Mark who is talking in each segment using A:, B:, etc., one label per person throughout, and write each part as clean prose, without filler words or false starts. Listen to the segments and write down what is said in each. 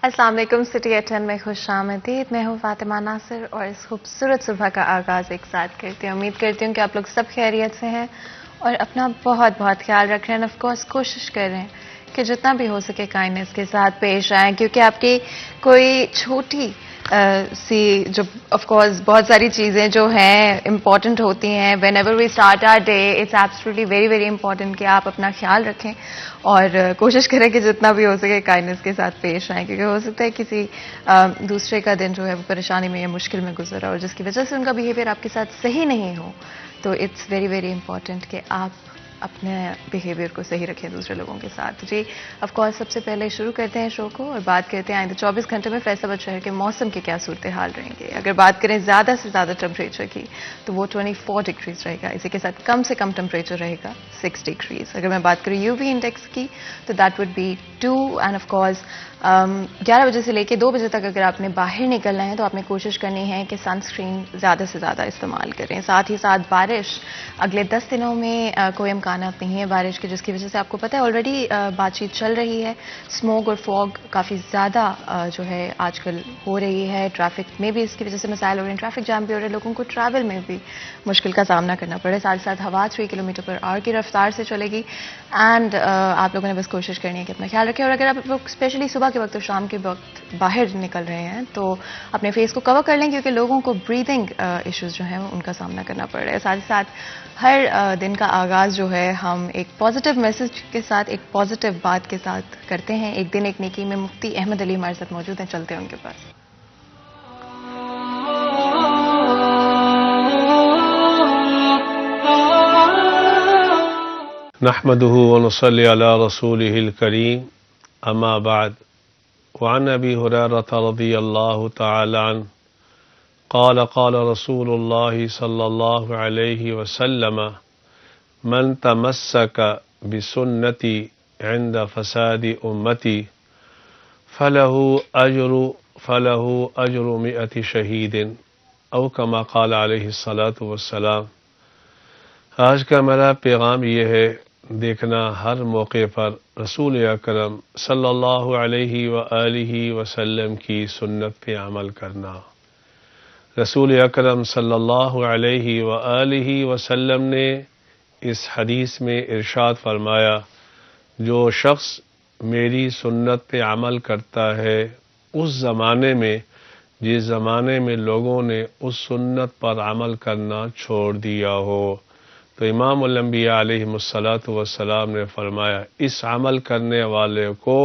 A: السلام علیکم، city at 10 میں خوش آمدید. میں ہوں فاطمہ ناصر اور اس خوبصورت صبح کا آغاز ایک ساتھ کرتی ہوں. امید کرتی ہوں کہ آپ لوگ سب خیریت سے ہیں اور اپنا بہت بہت خیال رکھ رہے ہیں. آف کورس کوشش کر رہے ہیں کہ جتنا بھی ہو سکے کائنڈنس کے ساتھ پیش آئیں، کیونکہ آپ کی کوئی چھوٹی سی جو آف کورس بہت ساری چیزیں جو ہیں امپورٹنٹ ہوتی ہیں. Whenever we start our day it's absolutely very very important کہ آپ اپنا خیال رکھیں اور کوشش کریں کہ جتنا بھی ہو سکے کائنڈنس کے ساتھ پیش آئیں، کیونکہ ہو سکتا ہے کسی دوسرے کا دن جو ہے وہ پریشانی میں یا مشکل میں گزرا اور جس کی وجہ سے ان کا بیہیویئر آپ کے ساتھ صحیح نہیں ہو. تو اٹس ویری ویری امپورٹنٹ کہ آپ اپنے بیہیویئر کو صحیح رکھیں دوسرے لوگوں کے ساتھ. جی آف کورس سب سے پہلے شروع کرتے ہیں شو کو اور بات کرتے ہیں آئندہ 24 گھنٹے میں فیصل آباد شہر کے موسم کے کیا صورتحال رہیں گے. اگر بات کریں زیادہ سے زیادہ ٹمپریچر کی تو وہ 24 ڈگریز رہے گا. اسی کے ساتھ کم سے کم ٹمپریچر رہے گا 6 ڈگریز. اگر میں بات کروں UV انڈیکس کی تو that would be 2. And of course 11 بجے سے لے کے 2 بجے تک اگر آپ نے باہر نکلنا ہے تو آپ نے کوشش کرنی ہے کہ سن اسکرین زیادہ سے زیادہ استعمال کریں. ساتھ ہی ساتھ بارش اگلے 10 دنوں میں کوئی امکانات نہیں ہے بارش کے، جس کی وجہ سے آپ کو پتہ ہے آلریڈی بات چیت چل رہی ہے. اسموگ اور فوگ کافی زیادہ جو ہے آج کل ہو رہی ہے. ٹریفک میں بھی اس کی وجہ سے مسائل ہو رہے ہیں، ٹریفک جام بھی ہو رہے ہیں، لوگوں کو ٹریول میں بھی مشکل کا سامنا کرنا پڑ رہا ہے. ساتھ ساتھ ہوا 3 کلومیٹر پر آور کی رفتار سے چلے گی. اینڈ آپ لوگوں نے بس کوشش کرنی ہے کہ اپنا خیال رکھیں. اور اگر آپ لوگ اسپیشلی صبح کے وقت اور شام کے وقت باہر نکل رہے ہیں تو اپنے فیس کو کور کر لیں، کیونکہ لوگوں کو بریدنگ ایشوز جو ہیں ان کا سامنا کرنا پڑ رہا ہے. ساتھ ہی ساتھ ہر دن کا آغاز جو ہے ہم ایک پازیٹیو میسج کے ساتھ، ایک پازیٹیو بات کے ساتھ کرتے ہیں. ایک دن ایک نیکی میں مفتی احمد علی ہمارے ساتھ موجود ہیں، چلتے ہیں ان کے پاس.
B: نحمده ونصلي على رسوله الكريم اما بعد. وعن ابي هريره رضي الله تعالى عنه قال قال رسول الله صلى الله عليه وسلم من تمسك بسنتي عند فساد امتي فله اجر 100 شهيد او كما قال عليه الصلاة والسلام. آج کا میرا پیغام یہ ہے، دیکھنا ہر موقع پر رسول اکرم صلی اللہ علیہ وآلہ وسلم کی سنت پہ عمل کرنا. رسول اکرم صلی اللہ علیہ وآلہ وسلم نے اس حدیث میں ارشاد فرمایا، جو شخص میری سنت پہ عمل کرتا ہے اس زمانے میں جس زمانے میں لوگوں نے اس سنت پر عمل کرنا چھوڑ دیا ہو، تو امام الانبیاء علیہ الصلاۃ والسلام نے فرمایا اس عمل کرنے والے کو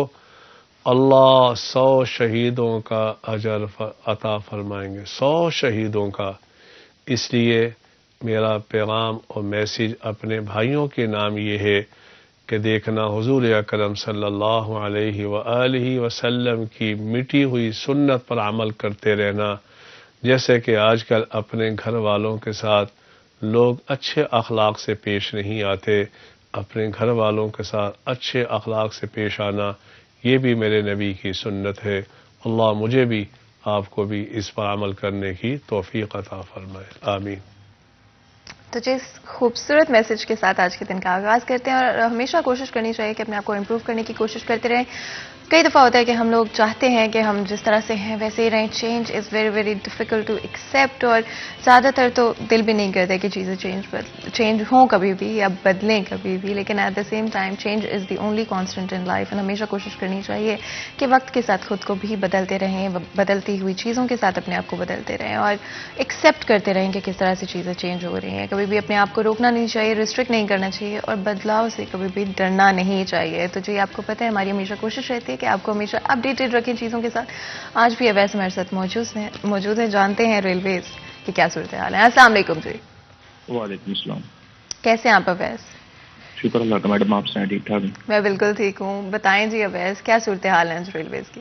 B: اللہ 100 شہیدوں کا اجر عطا فرمائیں گے، 100 شہیدوں کا. اس لیے میرا پیغام اور میسیج اپنے بھائیوں کے نام یہ ہے کہ دیکھنا حضور اکرم صلی اللہ علیہ وآلہ وسلم کی مٹی ہوئی سنت پر عمل کرتے رہنا. جیسے کہ آج کل اپنے گھر والوں کے ساتھ لوگ اچھے اخلاق سے پیش نہیں آتے، اپنے گھر والوں کے ساتھ اچھے اخلاق سے پیش آنا یہ بھی میرے نبی کی سنت ہے. اللہ مجھے بھی آپ کو بھی اس پر عمل کرنے کی توفیق عطا فرمائے، آمین.
A: تو جس خوبصورت میسج کے ساتھ آج کے دن کا آغاز کرتے ہیں، اور ہمیشہ کوشش کرنی چاہیے کہ اپنے آپ کو امپروو کرنے کی کوشش کرتے رہیں. کئی دفعہ ہوتا ہے کہ ہم لوگ چاہتے ہیں کہ ہم جس طرح سے ہیں ویسے ہی رہیں. Change is very very difficult to accept, اور زیادہ تر تو دل بھی نہیں کرتا کہ چیزیں چینج ہوں کبھی بھی یا بدلیں کبھی بھی. لیکن at the same time change is the only constant in life. And ہمیشہ کوشش کرنی چاہیے کہ وقت کے ساتھ خود کو بھی بدلتے رہیں، بدلتی ہوئی چیزوں کے ساتھ اپنے آپ کو بدلتے رہیں اور ایکسیپٹ کرتے رہیں کہ کس طرح سے چیزیں چینج ہو رہی ہیں. کبھی بھی اپنے آپ کو روکنا نہیں چاہیے، ریسٹرکٹ نہیں کرنا چاہیے، اور بدلاؤ سے کبھی بھی ڈرنا نہیں چاہیے. تو جی آپ کو پتہ ہے ہماری ہمیشہ کوشش رہتی ہے کہ آپ کو ہمیشہ اپڈیٹڈ رکھیں چیزوں کے ساتھ. آج بھی اویس ہمارے ساتھ موجود ہے. جانتے ہیں ریلویز کی کیا صورتحال ہے. السلام علیکم جی.
C: وعلیکم السلام.
A: کیسے ہیں آپ اویس؟
C: شکر اللہ کا میڈم، آپ سے ٹھیک ٹھاک؟
A: میں بالکل ٹھیک ہوں. بتائیں جی اویس کیا صورتحال ہے ریلویز کی؟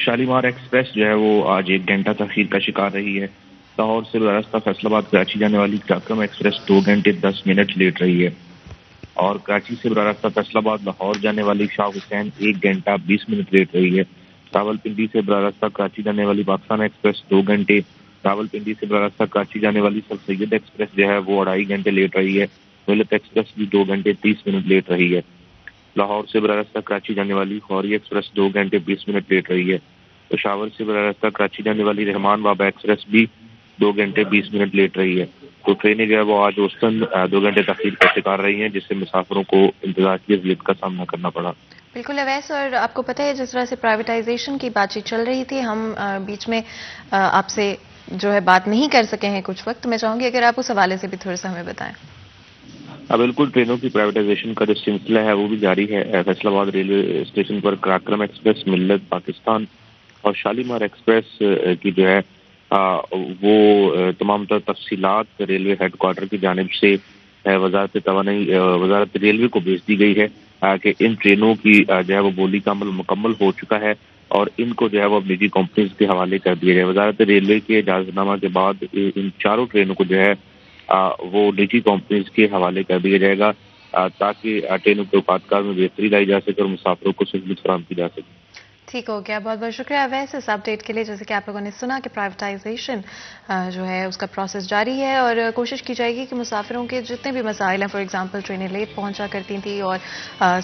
C: شالیمار ایکسپریس جو ہے وہ آج 1 گھنٹہ تاخیر کا شکار رہی ہے. لاہور سے راستہ فیصل آباد کراچی جانے والی ٹاکرم ایکسپریس 2 گھنٹے 10 منٹ لیٹ رہی ہے، اور کراچی سے راستہ فیصل آباد لاہور جانے والی شاہ حسین 1 گھنٹہ 20 منٹ لیٹ رہی ہے. راولپنڈی سے راستہ کراچی جانے والی پاکستان ایکسپریس 2 گھنٹے، راولپنڈی سے راستہ کراچی جانے والی سر سید ایکسپریس جو ہے وہ 2.5 گھنٹے لیٹ رہی ہے. دولت ایکسپریس بھی 2 گھنٹے 30 منٹ لیٹ رہی ہے. لاہور سے براہ راستہ کراچی جانے والی خوری ایکسپریس 2 گھنٹے 20 منٹ لیٹ رہی ہے. پشاور سے براہ راستہ کراچی جانے والی رحمان بابا ایکسپریس بھی 2 گھنٹے 20 منٹ لیٹ رہی ہے. تو ٹرینیں جو ہے وہ آج اوسطاً 2 گھنٹے تاخیر کا شکار رہی ہیں، جس سے مسافروں کو انتظار کی اذیت کا سامنا کرنا پڑا.
A: بالکل اویس، اور آپ کو پتہ ہے جس طرح سے پرائیویٹائزیشن کی بات چیت چل رہی تھی، ہم بیچ میں آپ سے جو ہے بات نہیں کر سکے ہیں کچھ وقت. میں چاہوں گی اگر آپ اس حوالے سے بھی تھوڑا سا ہمیں بتائیں.
C: بالکل، ٹرینوں کی پرائیویٹائزیشن کا جو سلسلہ ہے وہ بھی جاری ہے. فیصل آباد ریلوے اسٹیشن پر قراقرم ایکسپریس، ملت پاکستان اور شالیمار ایکسپریس کی جو ہے وہ تمام تر تفصیلات ریلوے ہیڈ کوارٹر کی جانب سے وزارت توانائی وزارت ریلوے کو بھیج دی گئی ہے کہ ان ٹرینوں کی جو ہے وہ بولی کا عمل مکمل ہو چکا ہے اور ان کو جو ہے وہ نجی کمپنیز کے حوالے کر دیا جائے. وزارت ریلوے کے اجازت نامہ کے بعد ان چاروں ٹرینوں کو جو ہے وہ نجی کمپنیز کے حوالے کر دیا جائے گا تاکہ ٹرینوں کے اوقات کار میں بہتری لائی جا سکے اور مسافروں کو سہولت فراہم کی جا سکے.
A: ٹھیک ہو گیا، بہت بہت شکریہ اویس اس اپ ڈیٹ کے لیے. جیسے کہ آپ لوگوں نے سنا کہ پرائیویٹائزیشن جو ہے اس کا پروسیس جاری ہے اور کوشش کی جائے گی کہ مسافروں کے جتنے بھی مسائل ہیں، فار ایگزامپل ٹرینیں لیٹ پہنچا کرتی تھیں اور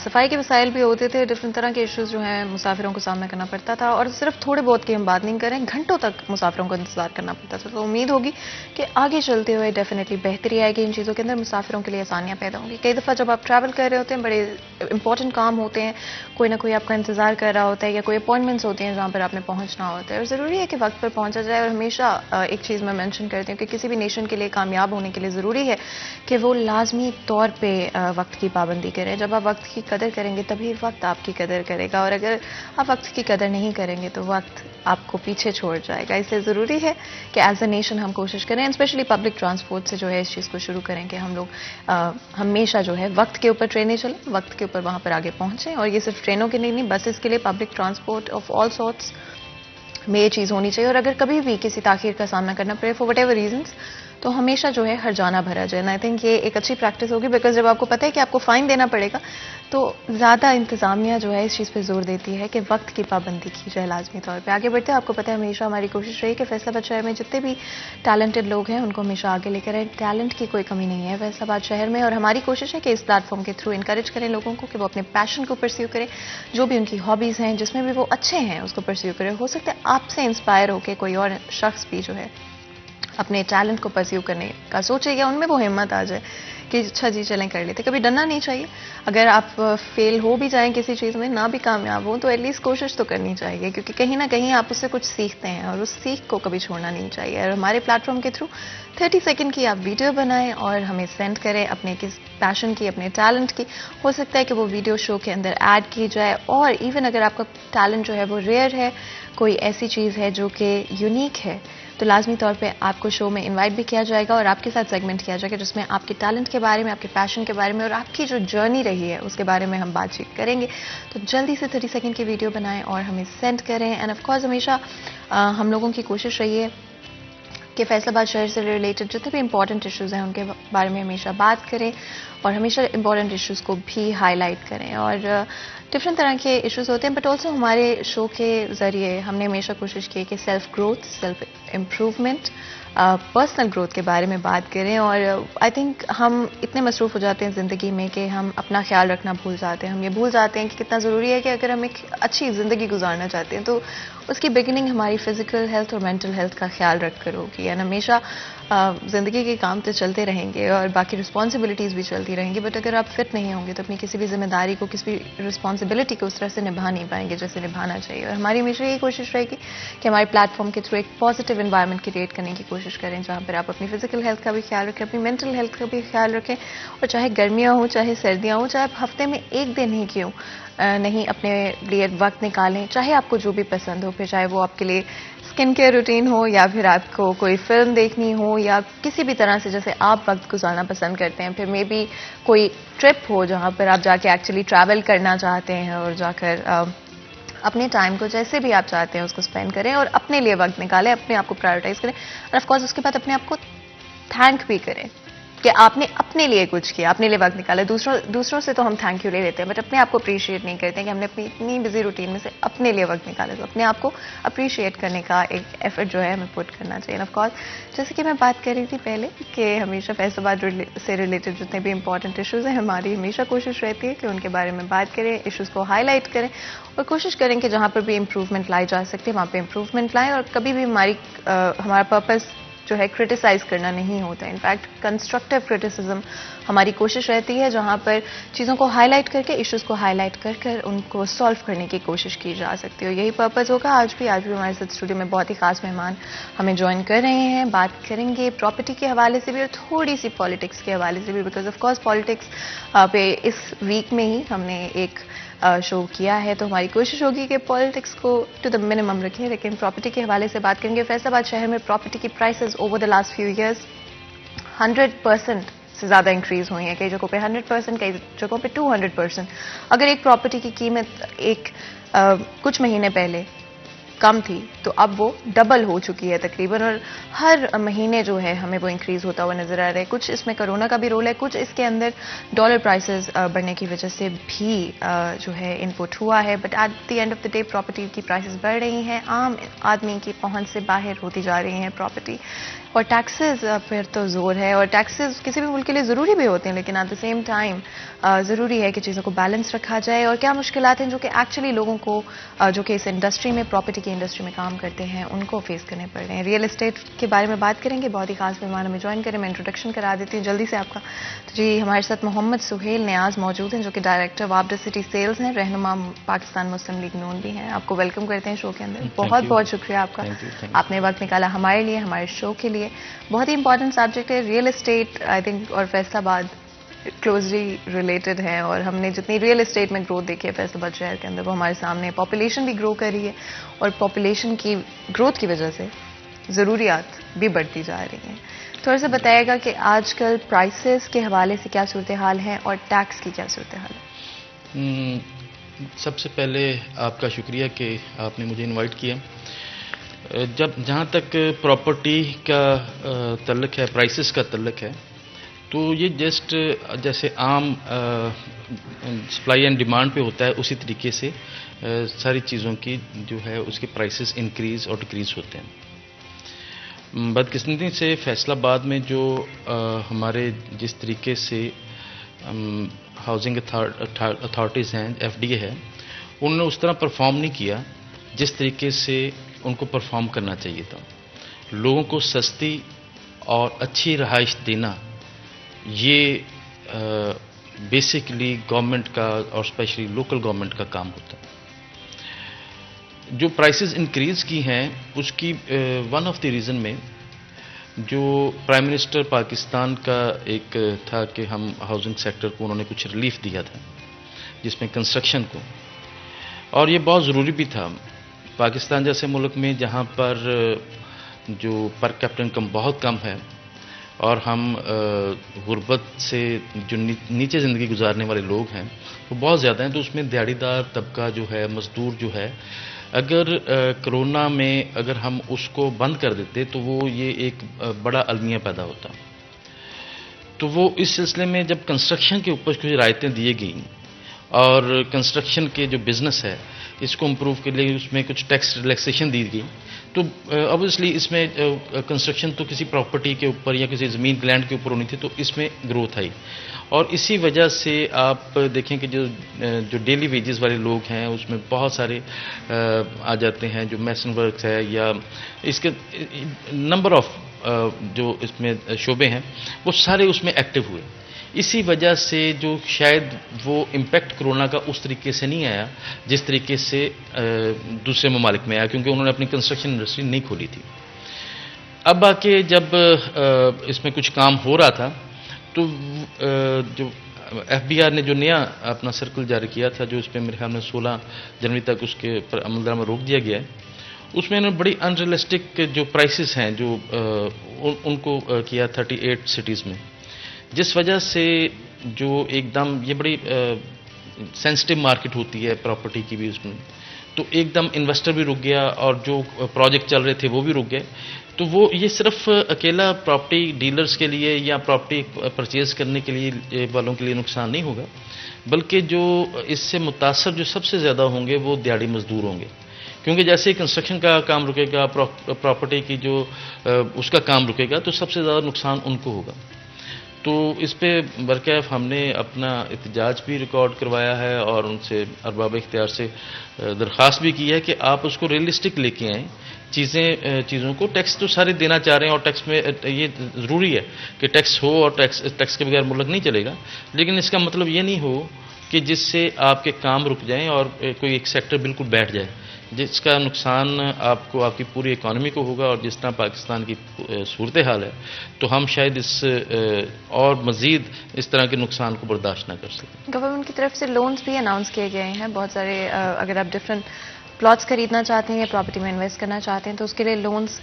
A: صفائی کے مسائل بھی ہوتے تھے، ڈفرنٹ طرح کے ایشوز جو ہیں مسافروں کو سامنا کرنا پڑتا تھا، اور صرف تھوڑے بہت کی ہم بات نہیں کریں، گھنٹوں تک مسافروں کو انتظار کرنا پڑتا تھا. تو امید ہوگی کہ آگے چلتے ہوئے ڈیفینیٹلی بہتری آئے گی ان چیزوں کے اندر، مسافروں کے لیے آسانیاں پیدا ہوں گی. کئی دفعہ جب آپ ٹریول کر رہے ہوتے ہیں، بڑے امپورٹنٹ کام ہوتے ہیں، کوئی نہ کوئی آپ کا انتظار کر رہا ہوتا ہے یا کوئی اپوائنٹمنٹس ہوتی ہیں جہاں پر آپ نے پہنچنا ہوتا ہے، اور ضروری ہے کہ وقت پر پہنچا جائے. اور ہمیشہ ایک چیز میں مینشن کرتی ہوں کہ کسی بھی نیشن کے لیے کامیاب ہونے کے لیے ضروری ہے کہ وہ لازمی طور پہ وقت کی پابندی کریں. جب آپ وقت کی قدر کریں گے تبھی وقت آپ کی قدر کرے گا، اور اگر آپ وقت کی قدر نہیں کریں گے تو وقت آپ کو پیچھے چھوڑ جائے گا. اس لیے ضروری ہے کہ ایز اے نیشن ہم کوشش کریں، اسپیشلی پبلک ٹرانسپورٹ سے جو ہے اس چیز کو شروع کریں کہ ہم لوگ ہمیشہ جو ہے وقت کے اوپر ٹرینیں چلیں، وقت کے اوپر وہاں پر آگے پہنچیں. اور یہ صرف ٹرینوں کے نہیں، بسز کے لیے، public transport of all sorts میں یہ چیز ہونی چاہیے. اور اگر کبھی بھی کسی تاخیر کا سامنا کرنا پڑے فار وٹ ایور ریزنس، تو ہمیشہ جو ہے ہر جانا بھرا جائے. آئی تھنک یہ ایک اچھی پریکٹس ہوگی، بیکاز جب آپ کو پتہ ہے کہ آپ کو فائن دینا پڑے گا تو زیادہ انتظامیہ جو ہے اس چیز پہ زور دیتی ہے کہ وقت کی پابندی کی جائے لازمی طور پہ. آگے بڑھتے ہیں، آپ کو پتہ ہے ہمیشہ ہماری کوشش رہی کہ فیصل آباد شہر میں جتنے بھی ٹیلنٹڈ لوگ ہیں ان کو ہمیشہ آگے لے کر آئیں. ٹیلنٹ کی کوئی کمی نہیں ہے فیصل آباد شہر میں، اور ہماری کوشش ہے کہ اس پلیٹ فارم کے تھرو انکریج کریں لوگوں کو کہ وہ اپنے پیشن کو پرسیو کریں، جو بھی ان کی ہابیز ہیں جس میں بھی وہ اچھے ہیں اس کو پرسیو کریں. ہو سکتا ہے آپ سے انسپائر ہو کے کوئی اور شخص بھی جو ہے اپنے ٹیلنٹ کو پرسیو کرنے کا سوچے یا ان میں وہ ہمت آ جائے کہ اچھا جی چلیں کر لیتے. کبھی ڈرنا نہیں چاہیے. اگر آپ فیل ہو بھی جائیں کسی چیز میں، نہ بھی کامیاب ہوں، تو ایٹ لیسٹ کوشش تو کرنی چاہیے، کیونکہ کہیں نہ کہیں آپ اس سے کچھ سیکھتے ہیں اور اس سیکھ کو کبھی چھوڑنا نہیں چاہیے. اور ہمارے پلیٹ فارم کے تھرو 30 سیکنڈ کی آپ ویڈیو بنائیں اور ہمیں سینڈ کریں اپنے کس پیشن کی، اپنے ٹیلنٹ کی. ہو سکتا ہے کہ وہ ویڈیو شو کے اندر ایڈ کی جائے، اور ایون اگر آپ کا ٹیلنٹ جو ہے وہ ریئر ہے، کوئی ایسی چیز ہے جو کہ یونیک ہے، تو لازمی طور پہ آپ کو شو میں انوائٹ بھی کیا جائے گا اور آپ کے ساتھ سیگمنٹ کیا جائے گا جس میں آپ کے ٹیلنٹ کے بارے میں، آپ کے پیشن کے بارے میں اور آپ کی جو جرنی رہی ہے اس کے بارے میں ہم بات چیت کریں گے. تو جلدی سے 30 سیکنڈ کی ویڈیو بنائیں اور ہمیں سینڈ کریں. اینڈ آف کورس ہمیشہ ہم لوگوں کی کوشش رہی ہے کہ فیصل آباد شہر سے ریلیٹڈ جتنے بھی امپورٹنٹ ایشوز ہیں ان کے بارے میں ہمیشہ بات کریں اور ہمیشہ امپورٹنٹ ایشوز کو بھی ہائی لائٹ کریں. اور ڈفرینٹ طرح کے ایشوز ہوتے ہیں، بٹ آلسو ہمارے شو کے ذریعے ہم نے ہمیشہ کوشش کی کہ self growth, self improvement, personal growth کے بارے میں بات کریں. اور آئی تھنک ہم اتنے مصروف ہو جاتے ہیں زندگی میں کہ ہم اپنا خیال رکھنا بھول جاتے ہیں. ہم یہ بھول جاتے ہیں کہ کتنا ضروری ہے کہ اگر ہم ایک اچھی زندگی گزارنا چاہتے ہیں تو اس کی بگننگ ہماری فزیکل ہیلتھ اور مینٹل ہیلتھ کا خیال رکھ کر ہوگی. یعنی ہمیشہ زندگی کے کام تو چلتے رہیں گے اور باقی رسپانسبلٹیز بھی چلتی رہیں گی، بٹ اگر آپ فٹ نہیں ہوں گے تو اپنی کسی بھی ذمہ داری کو، کسی بھی رسپانسبلٹی کو اس طرح سے نبھا نہیں پائیں گے جیسے نبھانا چاہیے. اور ہماری ہمیشہ یہی کوشش رہے گی کہ ہمارے پلیٹ فارم کے تھرو ایک پازیٹیو انوائرمنٹ کریٹ کرنے کی کوشش کریں جہاں پر آپ اپنی فزیکل ہیلتھ کا بھی خیال رکھیں، اپنی مینٹل ہیلتھ کا بھی خیال رکھیں. اور چاہے گرمیاں ہوں، چاہے سردیاں ہوں، چاہے آپ ہفتے میں ایک دن ہی کیوں نہیں اپنے لیے وقت نکالیں، چاہے آپ کو جو بھی پسند ہو، پھر چاہے وہ آپ کے لیے اسکن کیئر روٹین ہو یا پھر آپ کو کوئی فلم دیکھنی ہو یا کسی بھی طرح سے جیسے آپ وقت گزارنا پسند کرتے ہیں، پھر مے بی کوئی ٹرپ ہو جہاں پر آپ جا کے ایکچولی ٹریول کرنا چاہتے ہیں اور جا کر اپنے ٹائم کو جیسے بھی آپ چاہتے ہیں اس کو اسپینڈ کریں اور اپنے لیے وقت نکالیں، اپنے آپ کو پرائیورٹائز کریں اور آف کورس اس کے بعد اپنے آپ کو تھینک بھی کریں کہ آپ نے اپنے لیے کچھ کیا, اپنے لیے وقت نکالا. دوسروں سے تو ہم تھینک یو لے لیتے ہیں, بٹ اپنے آپ کو اپریشیٹ نہیں کرتے ہیں کہ ہم نے اپنی اتنی بزی روٹین میں سے اپنے لیے وقت نکالا. تو اپنے آپ کو اپریشیٹ کرنے کا ایک ایفرٹ جو ہے ہمیں پٹ کرنا چاہیے. آف کورس جیسے کہ میں بات کر رہی تھی پہلے کہ ہمیشہ فیصل آباد سے ریلیٹڈ جتنے بھی امپورٹنٹ ایشوز ہیں, ہماری ہمیشہ کوشش رہتی ہے کہ ان کے بارے میں بات کریں, ایشوز کو ہائی لائٹ کریں اور کوشش کریں کہ جہاں پر بھی امپروومنٹ لائی جا سکتی ہے وہاں پہ امپروومنٹ لائیں. اور کبھی بھی ہمارا پرپز جو ہے کرٹیسائز کرنا نہیں ہوتا ہے. انفیکٹ کنسٹرکٹیو کرٹیسزم ہماری کوشش رہتی ہے جہاں پر چیزوں کو ہائی لائٹ کر کے, ایشوز کو ہائی لائٹ کر کر ان کو سالو کرنے کی کوشش کی جا سکتی ہے. اور یہی پرپز ہوگا آج بھی ہمارے ساتھ اسٹوڈیو میں بہت ہی خاص مہمان ہمیں جوائن کر رہے ہیں. بات کریں گے پراپرٹی کے حوالے سے بھی اور تھوڑی سی پالیٹکس کے حوالے سے بھی, بیکاز آف کورس پالیٹکس پہ اس ویک میں ہی ہم نے ایک شو کیا ہے, تو ہماری کوشش ہوگی کہ پالیٹکس کو ٹو دا منیمم رکھیں, لیکن پراپرٹی کے حوالے سے بات کریں گے. فیصل آباد شہر میں پراپرٹی کی prices over the last few years 100% سے زیادہ انکریز ہوئی ہیں. کئی جگہوں پہ 100%, کئی جگہوں پہ 200%. اگر ایک پراپرٹی کی قیمت کچھ مہینے پہلے کم تھی تو اب وہ ڈبل ہو چکی ہے تقریباً, اور ہر مہینے جو ہے ہمیں وہ انکریز ہوتا ہوا نظر آ رہا ہے. کچھ اس میں کرونا کا بھی رول ہے, کچھ اس کے اندر ڈالر پرائسز بڑھنے کی وجہ سے بھی جو ہے ان پٹ ہوا ہے. But at the end of the day property کی پرائسز بڑھ رہی ہیں, عام آدمی کی پہنچ سے باہر ہوتی جا رہی ہیں پراپرٹی. اور ٹیکسز پھر تو زور ہے, اور ٹیکسز کسی بھی ملک کے لیے ضروری بھی ہوتے ہیں, لیکن ایٹ دا سیم ٹائم ضروری ہے کہ چیزوں کو بیلنس رکھا جائے. اور کیا مشکلات ہیں جو کہ ایکچولی لوگوں کو جو کہ اس انڈسٹری میں, پراپرٹی کی انڈسٹری میں کام کرتے ہیں, ان کو فیس کرنے پڑ رہے ہیں. ریئل اسٹیٹ کے بارے میں بات کریں گے, بہت ہی خاص مہمان ہمیں جوائن کریں. میں انٹروڈکشن کرا دیتی ہوں جلدی سے آپ کا. تو جی ہمارے ساتھ محمد سہیل نیاز موجود ہیں جو کہ ڈائریکٹر وابڈا سٹی سیلز ہیں, رہنما پاکستان مسلم لیگ نون بھی ہیں. آپ کو ویلکم کرتے ہیں شو کے اندر. بہت بہت شکریہ آپ کا, آپ نے وقت نکالا ہمارے لیے, ہمارے شو کے لیے. بہت ہی امپورٹنٹ سبجیکٹ ہے ریئل اسٹیٹ, آئی تھنک, اور فیصل آباد کلوزلی ریلیٹڈ ہیں. اور ہم نے جتنی ریئل اسٹیٹ میں گروتھ دیکھی ہے فیصل آباد شہر کے اندر وہ ہمارے سامنے, پاپولیشن بھی گرو کر رہی ہے, اور پاپولیشن کی گروتھ کی وجہ سے ضروریات بھی بڑھتی جا رہی ہیں. تھوڑا سا بتائیے گا کہ آج کل پرائسز کے حوالے سے کیا صورتحال ہے اور ٹیکس کی کیا صورتحال ہے؟
D: سب سے پہلے آپ کا شکریہ کہ آپ نے مجھے انوائٹ کیا. جہاں تک پراپرٹی کا تعلق ہے, پرائسز کا تعلق ہے, تو یہ جسٹ جیسے عام سپلائی اینڈ ڈیمانڈ پہ ہوتا ہے اسی طریقے سے ساری چیزوں کی جو ہے اس کے پرائسز انکریز اور ڈکریز ہوتے ہیں. بدقسمتی سے فیصل آباد میں جو ہمارے جس طریقے سے ہاؤسنگ اتھارٹیز ہیں, ایف ڈی اے ہے, انہوں نے اس طرح پرفارم نہیں کیا جس طریقے سے ان کو پرفارم کرنا چاہیے تھا. لوگوں کو سستی اور اچھی رہائش دینا یہ بیسکلی گورنمنٹ کا اور اسپیشلی لوکل گورنمنٹ کا کام ہوتا ہے. جو پرائسز انکریز کی ہیں اس کی ون آف دی ریزن میں جو پرائم منسٹر پاکستان کا ایک تھا کہ ہم ہاؤسنگ سیکٹر کو انہوں نے کچھ ریلیف دیا تھا جس میں کنسٹرکشن کو, اور یہ بہت ضروری بھی تھا. پاکستان جیسے ملک میں جہاں پر جو پر کیپٹا انکم بہت کم ہے اور ہم غربت سے جو نیچے زندگی گزارنے والے لوگ ہیں وہ بہت زیادہ ہیں, تو اس میں دیہڑی دار طبقہ جو ہے, مزدور جو ہے, اگر کرونا میں اگر ہم اس کو بند کر دیتے تو وہ یہ ایک بڑا المیہ پیدا ہوتا. تو وہ اس سلسلے میں جب کنسٹرکشن کے اوپر کچھ رعایتیں دی گئیں اور کنسٹرکشن کے جو بزنس ہے اس کو امپروو کے لیے اس میں کچھ ٹیکس ریلیکسیشن دی گئی, تو اوبویسلی اس میں کنسٹرکشن تو کسی پراپرٹی کے اوپر یا کسی زمین لینڈ کے اوپر ہونی تھی, تو اس میں گروتھ آئی. اور اسی وجہ سے آپ دیکھیں کہ جو ڈیلی ویجز والے لوگ ہیں اس میں بہت سارے آ جاتے ہیں, جو میسن ورکس ہے یا اس کے نمبر آف جو اس میں شعبے ہیں وہ سارے اس میں ایکٹیو ہوئے. اسی وجہ سے جو شاید وہ امپیکٹ کرونا کا اس طریقے سے نہیں آیا جس طریقے سے دوسرے ممالک میں آیا, کیونکہ انہوں نے اپنی کنسٹرکشن انڈسٹری نہیں کھولی تھی. اب آ کے جب اس میں کچھ کام ہو رہا تھا تو جو ایف بی آر نے جو نیا اپنا سرکل جاری کیا تھا, جو اس پہ میرے خیال میں 16 جنوری تک اس کے پر عمل درآمد روک دیا گیا ہے, اس میں انہوں نے بڑی ان ریئلسٹک جو پرائسز ہیں جو ان کو کیا 38 سٹیز میں, جس وجہ سے جو ایک دم یہ بڑی سینسٹیو مارکیٹ ہوتی ہے پراپرٹی کی بھی, اس میں تو ایک دم انویسٹر بھی رک گیا اور جو پروجیکٹ چل رہے تھے وہ بھی رک گئے. تو تو وہ یہ صرف اکیلا پراپرٹی ڈیلرز کے لیے یا پراپرٹی پرچیز کرنے کے لیے والوں کے لیے نقصان نہیں ہوگا، بلکہ جو اس سے متاثر جو سب سے زیادہ ہوں گے وہ دیہڑی مزدور ہوں گے، کیونکہ جیسے ہی کنسٹرکشن کا کام رکے گا، پراپرٹی کی جو اس کا کام رکے گا، تو سب سے زیادہ نقصان ان کو ہوگا۔ تو اس پہ برکیف ہم نے اپنا احتجاج بھی ریکارڈ کروایا ہے اور ان سے ارباب اختیار سے درخواست بھی کی ہے کہ آپ اس کو ریئلسٹک لے کے آئیں چیزوں کو۔ ٹیکس تو سارے دینا چاہ رہے ہیں اور ٹیکس میں یہ ضروری ہے کہ ٹیکس ہو، اور ٹیکس کے بغیر ملک نہیں چلے گا، لیکن اس کا مطلب یہ نہیں ہو کہ جس سے آپ کے کام رک جائیں اور کوئی ایک سیکٹر بالکل بیٹھ جائے، جس کا نقصان آپ کو، آپ کی پوری اکانومی کو ہوگا۔ اور جس طرح پاکستان کی صورتحال ہے تو ہم شاید اس اور مزید اس طرح کے نقصان کو برداشت نہ کر سکیں۔
A: گورنمنٹ کی طرف سے لونز بھی اناؤنس کیے گئے ہیں بہت سارے، اگر آپ ڈفرینٹ پلاٹس خریدنا چاہتے ہیں یا پراپرٹی میں انویسٹ کرنا چاہتے ہیں تو اس کے لیے لونز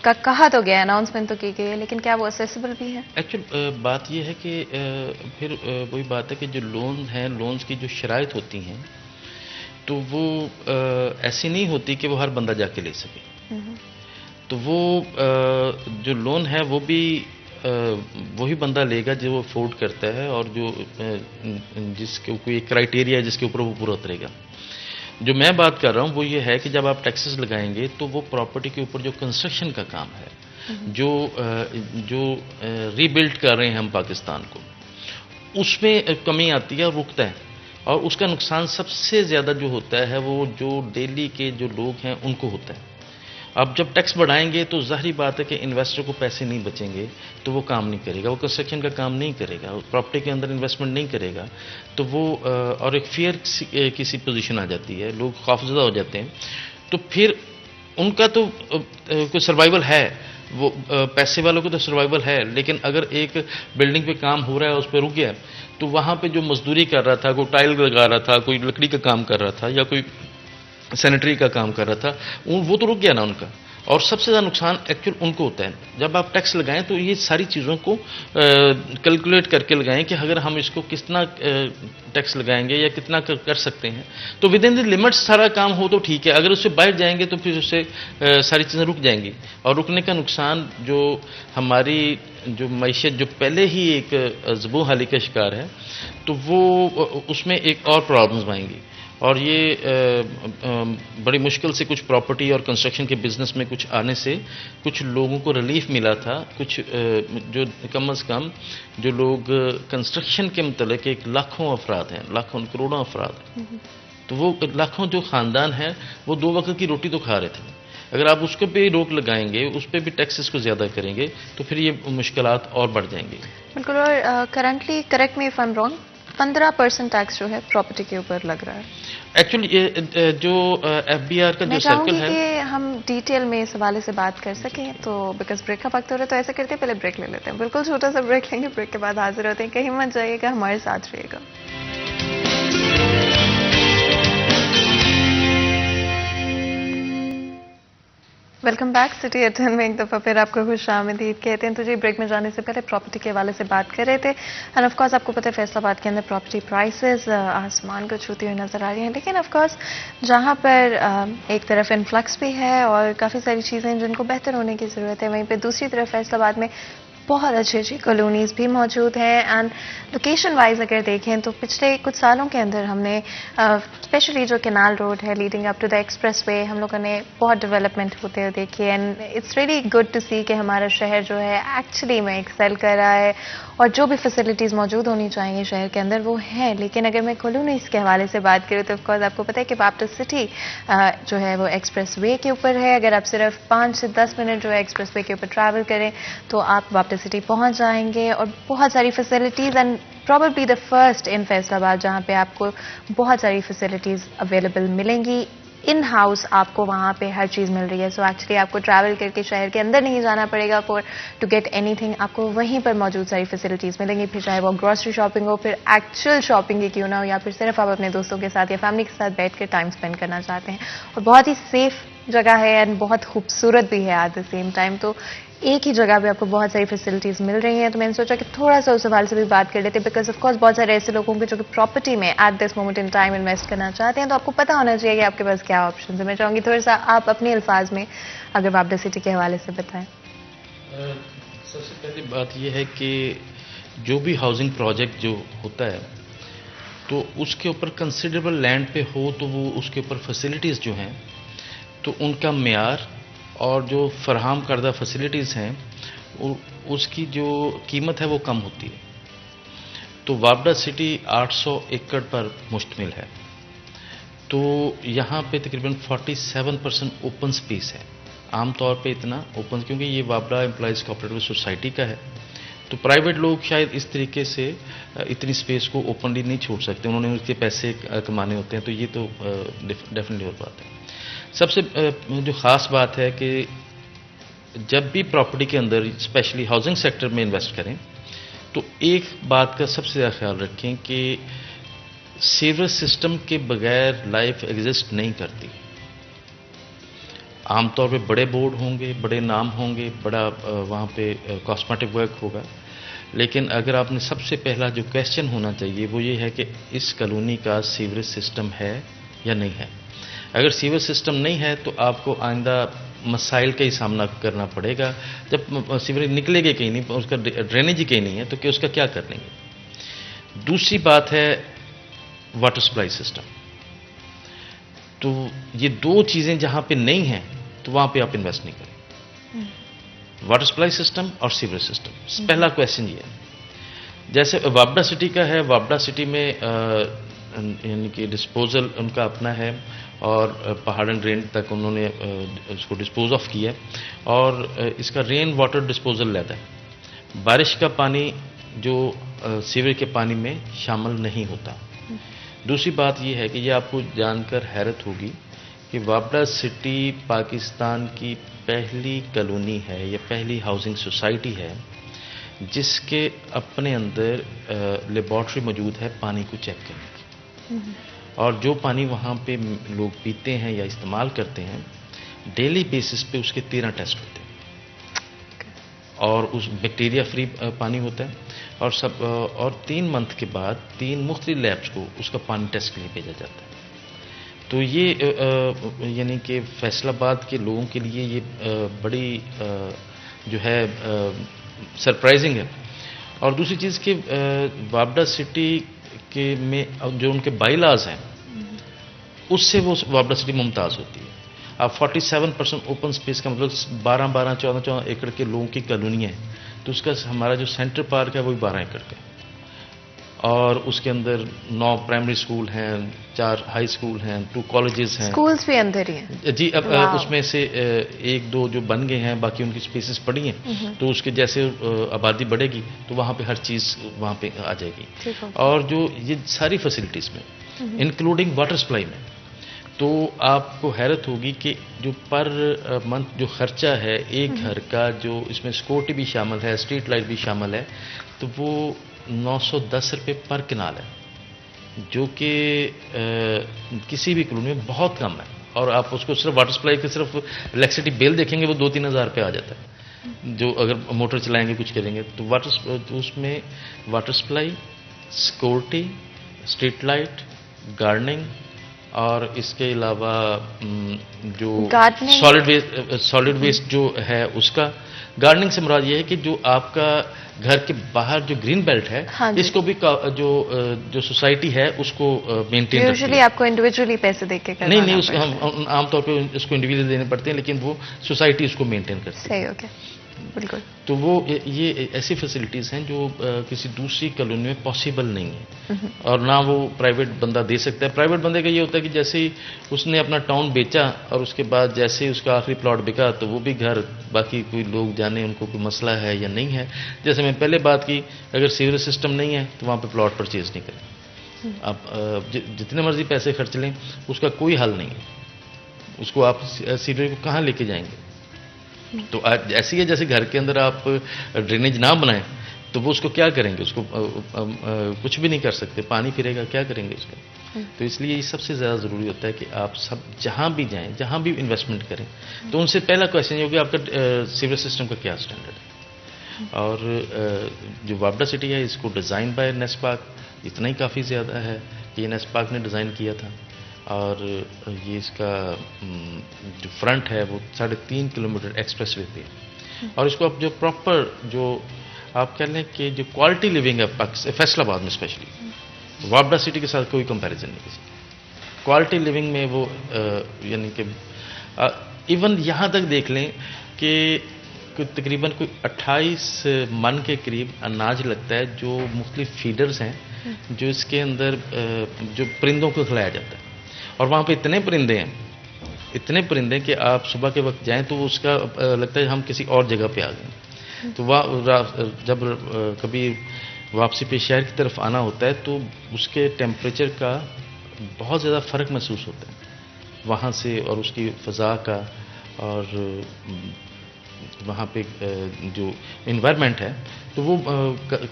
A: کا کہا تو گیا، اناؤنسمنٹ تو کی گئی ہے، لیکن کیا وہ اسیسیبل بھی ہے؟
D: ایکچوئل بات یہ ہے کہ پھر وہی بات ہے کہ جو لون ہیں، لونز کی جو شرائط ہوتی ہیں تو وہ ایسی نہیں ہوتی کہ وہ ہر بندہ جا کے لے سکے۔ تو وہ جو لون ہے وہ بھی وہی بندہ لے گا جو وہ افورڈ کرتا ہے اور جو جس کے کوئی کرائٹیریا ہے جس کے اوپر وہ پورا اترے گا۔ جو میں بات کر رہا ہوں وہ یہ ہے کہ جب آپ ٹیکسز لگائیں گے تو وہ پراپرٹی کے اوپر جو کنسٹرکشن کا کام ہے، جو ری بلڈ کر رہے ہیں ہم پاکستان کو، اس میں کمی آتی ہے اور رکتا ہے، اور اس کا نقصان سب سے زیادہ جو ہوتا ہے وہ جو ڈیلی کے جو لوگ ہیں ان کو ہوتا ہے۔ اب جب ٹیکس بڑھائیں گے تو ظاہری بات ہے کہ انویسٹر کو پیسے نہیں بچیں گے تو وہ کام نہیں کرے گا، وہ کنسٹرکشن کا کام نہیں کرے گا، پراپرٹی کے اندر انویسٹمنٹ نہیں کرے گا، تو وہ اور ایک فیئر کسی پوزیشن آ جاتی ہے، لوگ خوفزدہ ہو جاتے ہیں۔ تو پھر ان کا تو کوئی سروائیول ہے، وہ پیسے والوں کو تو سروائیول ہے، لیکن اگر ایک بلڈنگ پہ کام ہو رہا ہے اس پہ رک گیا تو وہاں پہ جو مزدوری کر رہا تھا، کوئی ٹائل لگا رہا تھا، کوئی لکڑی کا کام کر رہا تھا یا کوئی سینیٹری کا کام کر رہا تھا، وہ تو رک گیا نا ان کا۔ اور سب سے زیادہ نقصان ایکچوئل ان کو ہوتا ہے۔ جب آپ ٹیکس لگائیں تو یہ ساری چیزوں کو کیلکولیٹ کر کے لگائیں کہ اگر ہم اس کو کتنا ٹیکس لگائیں گے یا کتنا کر سکتے ہیں، تو ود ان دی لمٹس سارا کام ہو تو ٹھیک ہے، اگر اس سے باہر جائیں گے تو پھر اس سے ساری چیزیں رک جائیں گی، اور رکنے کا نقصان جو ہماری جو معیشت جو پہلے ہی ایک زبوں حالی کا شکار ہے، تو وہ اس میں ایک اور پرابلمز آئیں گی۔ اور یہ بڑی مشکل سے کچھ پراپرٹی اور کنسٹرکشن کے بزنس میں کچھ آنے سے کچھ لوگوں کو ریلیف ملا تھا، کچھ جو کم از کم جو لوگ کنسٹرکشن کے متعلق ایک لاکھوں افراد ہیں، لاکھوں کروڑوں افراد ہیں، تو وہ لاکھوں جو خاندان ہیں وہ 2 وقت کی روٹی تو کھا رہے تھے۔ اگر آپ اس کو بھی روک لگائیں گے، اس پہ بھی ٹیکسز کو زیادہ کریں گے تو پھر یہ مشکلات اور بڑھ جائیں گی۔
A: بالکل، اور currently correct me if I am wrong, 15% tax جو ہے پراپرٹی کے اوپر لگ رہا ہے۔
D: ایکچولی جو ایف بی آر کا جو سرکل ہے،
A: میں چاہوں گی کہ ہم ڈیٹیل میں اس حوالے سے بات کر سکیں، تو بیکاز بریک کا وقت ہو رہا ہے تو ایسا کرتے ہیں پہلے بریک لے لیتے ہیں، بالکل چھوٹا سا بریک لیں گے، بریک کے بعد حاضر ہوتے ہیں، کہیں مت جائیے گا، ہمارے ساتھ رہیے گا۔ ویلکم بیک، سٹی ایٹ 10 میں ایک دفعہ پھر آپ کو خوش آمدید کہتے ہیں۔ تو جی بریک میں جانے سے پہلے پراپرٹی کے حوالے سے بات کر رہے تھے، اینڈ آف کورس آپ کو پتہ ہے فیصل آباد کے اندر پراپرٹی پرائسز آسمان کو چھوتی ہوئی نظر آ رہی ہیں، لیکن آف کورس جہاں پر ایک طرف انفلکس بھی ہے اور کافی ساری چیزیں جن کو بہتر ہونے کی ضرورت ہے، وہیں پہ دوسری طرف فیصل آباد میں بہت اچھی کالونیز بھی موجود ہیں، اینڈ لوکیشن وائز اگر دیکھیں تو پچھلے کچھ سالوں کے اندر ہم نے اسپیشلی جو کینال روڈ ہے leading up to the expressway, ہم لوگوں نے بہت ڈیولپمنٹ ہوتے ہوئے دیکھی، and it's really good to see کہ ہمارا شہر جو ہے ایکچولی میں ایکسیل کر رہا ہے، اور جو بھی فیسلٹیز موجود ہونی چاہیے شہر کے اندر وہ ہیں۔ لیکن اگر میں کالونیز کے حوالے سے بات کروں تو آف کورس آپ کو پتہ ہے کہ باپٹس سٹی جو ہے وہ ایکسپریس وے کے اوپر ہے، اگر آپ صرف 5 سے 10 منٹ جو ہے ایکسپریس وے کے اوپر ٹریول کریں تو آپ باپٹس سٹی پہنچ جائیں گے، اور بہت ساری facilities, and probably the first in Faisal آباد جہاں پہ آپ کو بہت ساری فیسلٹیز اویلیبل ملیں گی، ان ہاؤس آپ کو وہاں پہ ہر چیز مل رہی ہے۔ سو ایکچولی آپ کو ٹریول کر کے شہر کے اندر نہیں جانا پڑے گا فور ٹو گیٹ اینی تھنگ، آپ کو وہیں پر موجود ساری فیسلٹیز ملیں گی، پھر چاہے وہ گروسری شاپنگ ہو، پھر ایکچوئل شاپنگ ہی کیوں نہ ہو، یا پھر صرف آپ اپنے دوستوں کے ساتھ یا فیملی کے ساتھ بیٹھ کے ٹائم اسپینڈ کرنا چاہتے ہیں، اور بہت ہی سیف جگہ ہے اینڈ بہت خوبصورت بھی ہے ایٹ دا سیم ٹائم. تو ایک ہی جگہ پہ آپ کو بہت ساری فیسلٹیز مل رہی ہیں. تو میں نے سوچا کہ تھوڑا سا اس حوالے سے بھی بات کر لیتے بیکاز آف کورس بہت سارے ایسے لوگوں کے جو کہ پراپرٹی میں at this moment in time invest کرنا چاہتے ہیں. تو آپ کو پتا ہونا چاہیے کہ آپ کے پاس کیا آپشنز ہیں. میں چاہوں گی تھوڑا سا آپ اپنے الفاظ میں اگر وابڈا سٹی کے حوالے سے بتائیں.
D: سب سے پہلی بات یہ ہے کہ جو بھی ہاؤسنگ پروجیکٹ جو ہوتا ہے تو اس کے اوپر کنسیڈریبل لینڈ پہ ہو تو وہ اس کے اوپر فیسلٹیز جو ہیں تو ان کا معیار اور جو فراہم کردہ فیسلٹیز ہیں اس کی جو قیمت ہے وہ کم ہوتی ہے. تو وابڈا سٹی 800 ایکڑ پر مشتمل ہے. تو یہاں پہ تقریباً 47% اوپن سپیس ہے. عام طور پہ اتنا اوپن کیونکہ یہ وابڈا امپلائیز کوآپریٹو سوسائٹی کا ہے تو پرائیویٹ لوگ شاید اس طریقے سے اتنی سپیس کو اوپنلی نہیں چھوڑ سکتے. انہوں نے اس کے پیسے کمانے ہوتے ہیں. تو یہ تو ڈیفینیٹلی اور بات ہے. سب سے جو خاص بات ہے کہ جب بھی پراپرٹی کے اندر اسپیشلی ہاؤسنگ سیکٹر میں انویسٹ کریں تو ایک بات کا سب سے زیادہ خیال رکھیں کہ سیوریج سسٹم کے بغیر لائف ایگزسٹ نہیں کرتی. عام طور پہ بڑے بورڈ ہوں گے, بڑے نام ہوں گے, بڑا وہاں پہ کاسمیٹک ورک ہوگا, لیکن اگر آپ نے سب سے پہلا جو کویشچن ہونا چاہیے وہ یہ ہے کہ اس کالونی کا سیوریج سسٹم ہے یا نہیں ہے. اگر سیوریج سسٹم نہیں ہے تو آپ کو آئندہ مسائل کا ہی سامنا کرنا پڑے گا. جب سیوریج نکلے گا کہیں نہیں, اس کا ڈرینیج ہی کہیں نہیں ہے تو کہ اس کا کیا کر لیں گے. دوسری بات ہے واٹر سپلائی سسٹم. تو یہ دو چیزیں جہاں پہ نہیں ہیں تو وہاں پہ آپ انویسٹ نہیں کریں. واٹر سپلائی سسٹم اور سیوریج سسٹم. پہلا کویشچن یہ ہے. جیسے وابڈا سٹی کا ہے, وابڈا سٹی میں یعنی کہ ڈسپوزل ان کا اپنا ہے اور پہاڑن ڈرین تک انہوں نے اس کو ڈسپوز آف کیا اور اس کا رین واٹر ڈسپوزل لیتا ہے. بارش کا پانی جو سیوریج کے پانی میں شامل نہیں ہوتا. دوسری بات یہ ہے کہ یہ آپ کو جان کر حیرت ہوگی کہ وابڈا سٹی پاکستان کی پہلی کالونی ہے یا پہلی ہاؤسنگ سوسائٹی ہے جس کے اپنے اندر لیبارٹری موجود ہے پانی کو چیک کرنے کی. اور جو پانی وہاں پہ لوگ پیتے ہیں یا استعمال کرتے ہیں ڈیلی بیسس پہ اس کے 13 ٹیسٹ ہوتے ہیں اور اس بیکٹیریا فری پانی ہوتا ہے اور 3 منتھ کے بعد 3 مختلف لیبس کو اس کا پانی ٹیسٹ کے لیے بھیجا جاتا ہے. تو یہ یعنی کہ فیصل آباد کے لوگوں کے لیے یہ بڑی جو ہے سرپرائزنگ ہے. اور دوسری چیز کہ وابڈا سٹی کے میں جو ان کے بائی لاز ہیں اس سے وہ وابڈا سٹی ممتاز ہوتی ہے. اب 47% اوپن سپیس کا مطلب 12 14 ایکڑ کے لوگوں کی کالونی ہے. تو اس کا ہمارا جو سینٹر پارک ہے وہی 12 ایکڑ کا ہے اور اس کے اندر 9 پرائمری اسکول ہیں, 4 ہائی اسکول ہیں, 2 کالجز ہیں.
A: اسکولز بھی اندر ہی ہیں
D: جی. اب اس میں سے 1-2 جو بن گئے ہیں, باقی ان کی اسپیسیز پڑی ہیں. تو اس کے جیسے آبادی بڑھے گی تو وہاں پہ ہر چیز وہاں پہ آ جائے گی. اور جو یہ ساری فیسلٹیز میں انکلوڈنگ واٹر سپلائی میں تو آپ کو حیرت ہوگی کہ جو پر منتھ جو خرچہ ہے ایک گھر کا, جو اس میں سیکورٹی بھی شامل ہے, اسٹریٹ لائٹ بھی شامل ہے, تو وہ 910 روپے پر کنال ہے جو کہ کسی بھی کالونی میں بہت کم ہے. اور آپ اس کو صرف واٹر سپلائی کے صرف الیکٹریسٹی بل دیکھیں گے وہ 2-3 ہزار روپے آ جاتا ہے جو اگر موٹر چلائیں گے کچھ کریں گے. تو اس میں water supply, security, street light, gardening اور اس کے علاوہ جو سالڈ ویسٹ جو ہے اس کا. گارڈننگ سے مراد یہ ہے کہ جو آپ کا گھر کے باہر جو گرین بیلٹ ہے اس کو بھی جو سوسائٹی ہے اس کو مینٹین کرتی ہے.
A: یوزلی آپ کو انڈیویجولی پیسے دے کے کرنا
D: نہیں ہم عام طور پہ اس کو انڈیویجول دینے پڑتے ہیں لیکن وہ سوسائٹی اس کو مینٹین کرتی ہے.
A: صحیح ہو گیا, بالکل.
D: تو وہ یہ ایسی فیسلٹیز ہیں جو کسی دوسری کالونی میں پاسبل نہیں ہے اور نہ وہ پرائیویٹ بندہ دے سکتا ہے. پرائیویٹ بندے کا یہ ہوتا ہے کہ جیسے ہی اس نے اپنا ٹاؤن بیچا اور اس کے بعد جیسے ہی اس کا آخری پلاٹ بکا تو وہ بھی گھر باقی کوئی لوگ جانے ان کو کوئی مسئلہ ہے یا نہیں ہے. جیسے میں پہلے بات کی, اگر سیوریج سسٹم نہیں ہے تو وہاں پہ پلاٹ پرچیز نہیں کریں. آپ جتنے مرضی پیسے خرچ لیں اس کا کوئی حل نہیں ہے. اس کو آپ سیوریج کو کہاں لے کے جائیں گے. تو ایسی ہے جیسے گھر کے اندر آپ ڈرینیج نہ بنائیں تو وہ اس کو کیا کریں گے؟ اس کو کچھ بھی نہیں کر سکتے، پانی پھرے گا کیا کریں گے اس کا؟ تو اس لیے یہ سب سے زیادہ ضروری ہوتا ہے کہ آپ سب جہاں بھی جائیں، جہاں بھی انویسٹمنٹ کریں، تو ان سے پہلا کویشچن یہ ہوگا آپ کا سیور سسٹم کا کیا اسٹینڈرڈ ہے. اور جو وابڈا سٹی ہے اس کو ڈیزائن بائی نیسپاک اتنا ہی کافی زیادہ ہے کہ یہ نیسپاک نے ڈیزائن کیا تھا. اور یہ اس کا جو فرنٹ ہے وہ 3.5 کلومیٹر ایکسپریس وے پہ ہے. اور اس کو اب جو پراپر جو آپ کہہ لیں کہ جو کوالٹی لیونگ ہے فیصل آباد میں اسپیشلی وابڈا سٹی کے ساتھ کوئی کمپیریزن نہیں کسی. کوالٹی لیونگ میں وہ یعنی کہ ایون یہاں تک دیکھ لیں کہ تقریباً کوئی 28 من کے قریب اناج لگتا ہے جو مختلف فیڈرز ہیں جو اس کے اندر جو پرندوں کو کھلایا جاتا ہے. اور وہاں پہ اتنے پرندے کہ آپ صبح کے وقت جائیں تو اس کا لگتا ہے ہم کسی اور جگہ پہ آ گئے. تو جب کبھی واپسی پہ شہر کی طرف آنا ہوتا ہے تو اس کے ٹیمپریچر کا بہت زیادہ فرق محسوس ہوتا ہے وہاں سے، اور اس کی فضا کا، اور وہاں پہ جو انوائرمنٹ ہے تو وہ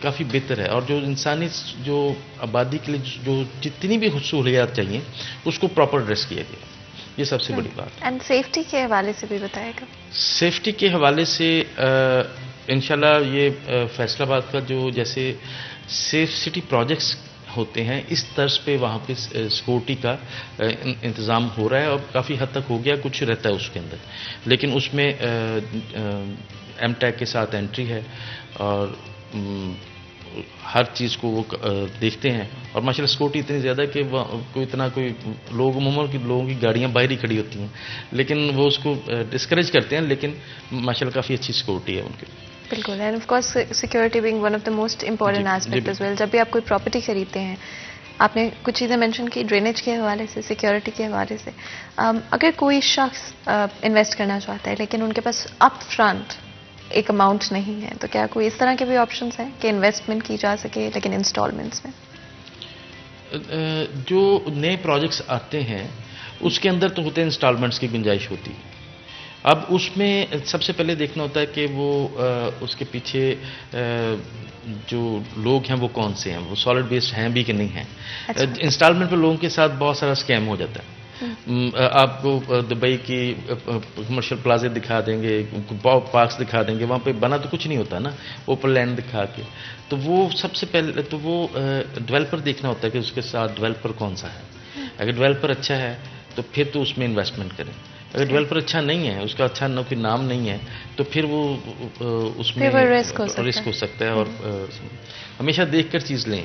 D: کافی بہتر ہے. اور جو انسانی جو آبادی کے لیے جو جتنی بھی سہولیات چاہیے اس کو پراپر ایڈریس کیا گیا، یہ سب سے بڑی بات.
A: اینڈ سیفٹی کے حوالے سے بھی بتائے گا.
D: سیفٹی کے حوالے سے انشاءاللہ یہ فیصل آباد کا جو جیسے سیف سٹی پروجیکٹس ہوتے ہیں اس طرز پہ وہاں پہ سیکورٹی کا انتظام ہو رہا ہے، اور کافی حد تک ہو گیا، کچھ رہتا ہے اس کے اندر. لیکن اس میں ایم ٹیک کے ساتھ انٹری ہے اور ہر چیز کو وہ دیکھتے ہیں. اور ماشاءاللہ سیکورٹی اتنی زیادہ ہے کہ کوئی لوگ عموماً لوگوں کی گاڑیاں باہر ہی کھڑی ہوتی ہیں لیکن وہ اس کو ڈسکریج کرتے ہیں، لیکن ماشاءاللہ کافی اچھی سیکورٹی ہے ان کی.
A: بالکل. And of course security being one of the most important aspect as well. جب بھی آپ کوئی پراپرٹی خریدتے ہیں، آپ نے کچھ چیزیں مینشن کی ڈرینیج کے حوالے سے، سیکورٹی کے حوالے سے. اگر کوئی شخص انویسٹ کرنا چاہتا ہے لیکن ان کے پاس اپ فرنٹ ایک اماؤنٹ نہیں ہے، تو کیا کوئی اس طرح کے بھی آپشنس ہیں کہ انویسٹمنٹ کی جا سکے لیکن انسٹالمنٹس میں؟
D: جو نئے پروجیکٹس آتے ہیں اس کے اندر تو ہوتے ہیں انسٹالمنٹس کی گنجائش ہوتی ہے. اب اس میں سب سے پہلے دیکھنا ہوتا ہے کہ وہ اس کے پیچھے جو لوگ ہیں وہ کون سے ہیں، وہ سالڈ بیسڈ ہیں بھی کہ نہیں ہیں. انسٹالمنٹ پہ لوگوں کے ساتھ بہت سارا اسکیم ہو جاتا ہے. آپ کو دبئی کی کمرشل پلازے دکھا دیں گے، پارکس دکھا دیں گے، وہاں پہ بنا تو کچھ نہیں ہوتا نا، اوپن لینڈ دکھا کے. تو وہ سب سے پہلے تو وہ ڈیولپر دیکھنا ہوتا ہے کہ اس کے ساتھ ڈیولپر کون سا ہے. اگر ڈیولپر اچھا ہے تو پھر تو اس میں انویسٹمنٹ کریں. اگر ڈیولپر اچھا نہیں ہے، اس کا اچھا نہ کوئی نام نہیں ہے، تو پھر وہ اس میں رسک ہو سکتا ہے. اور ہمیشہ دیکھ کر چیز لیں،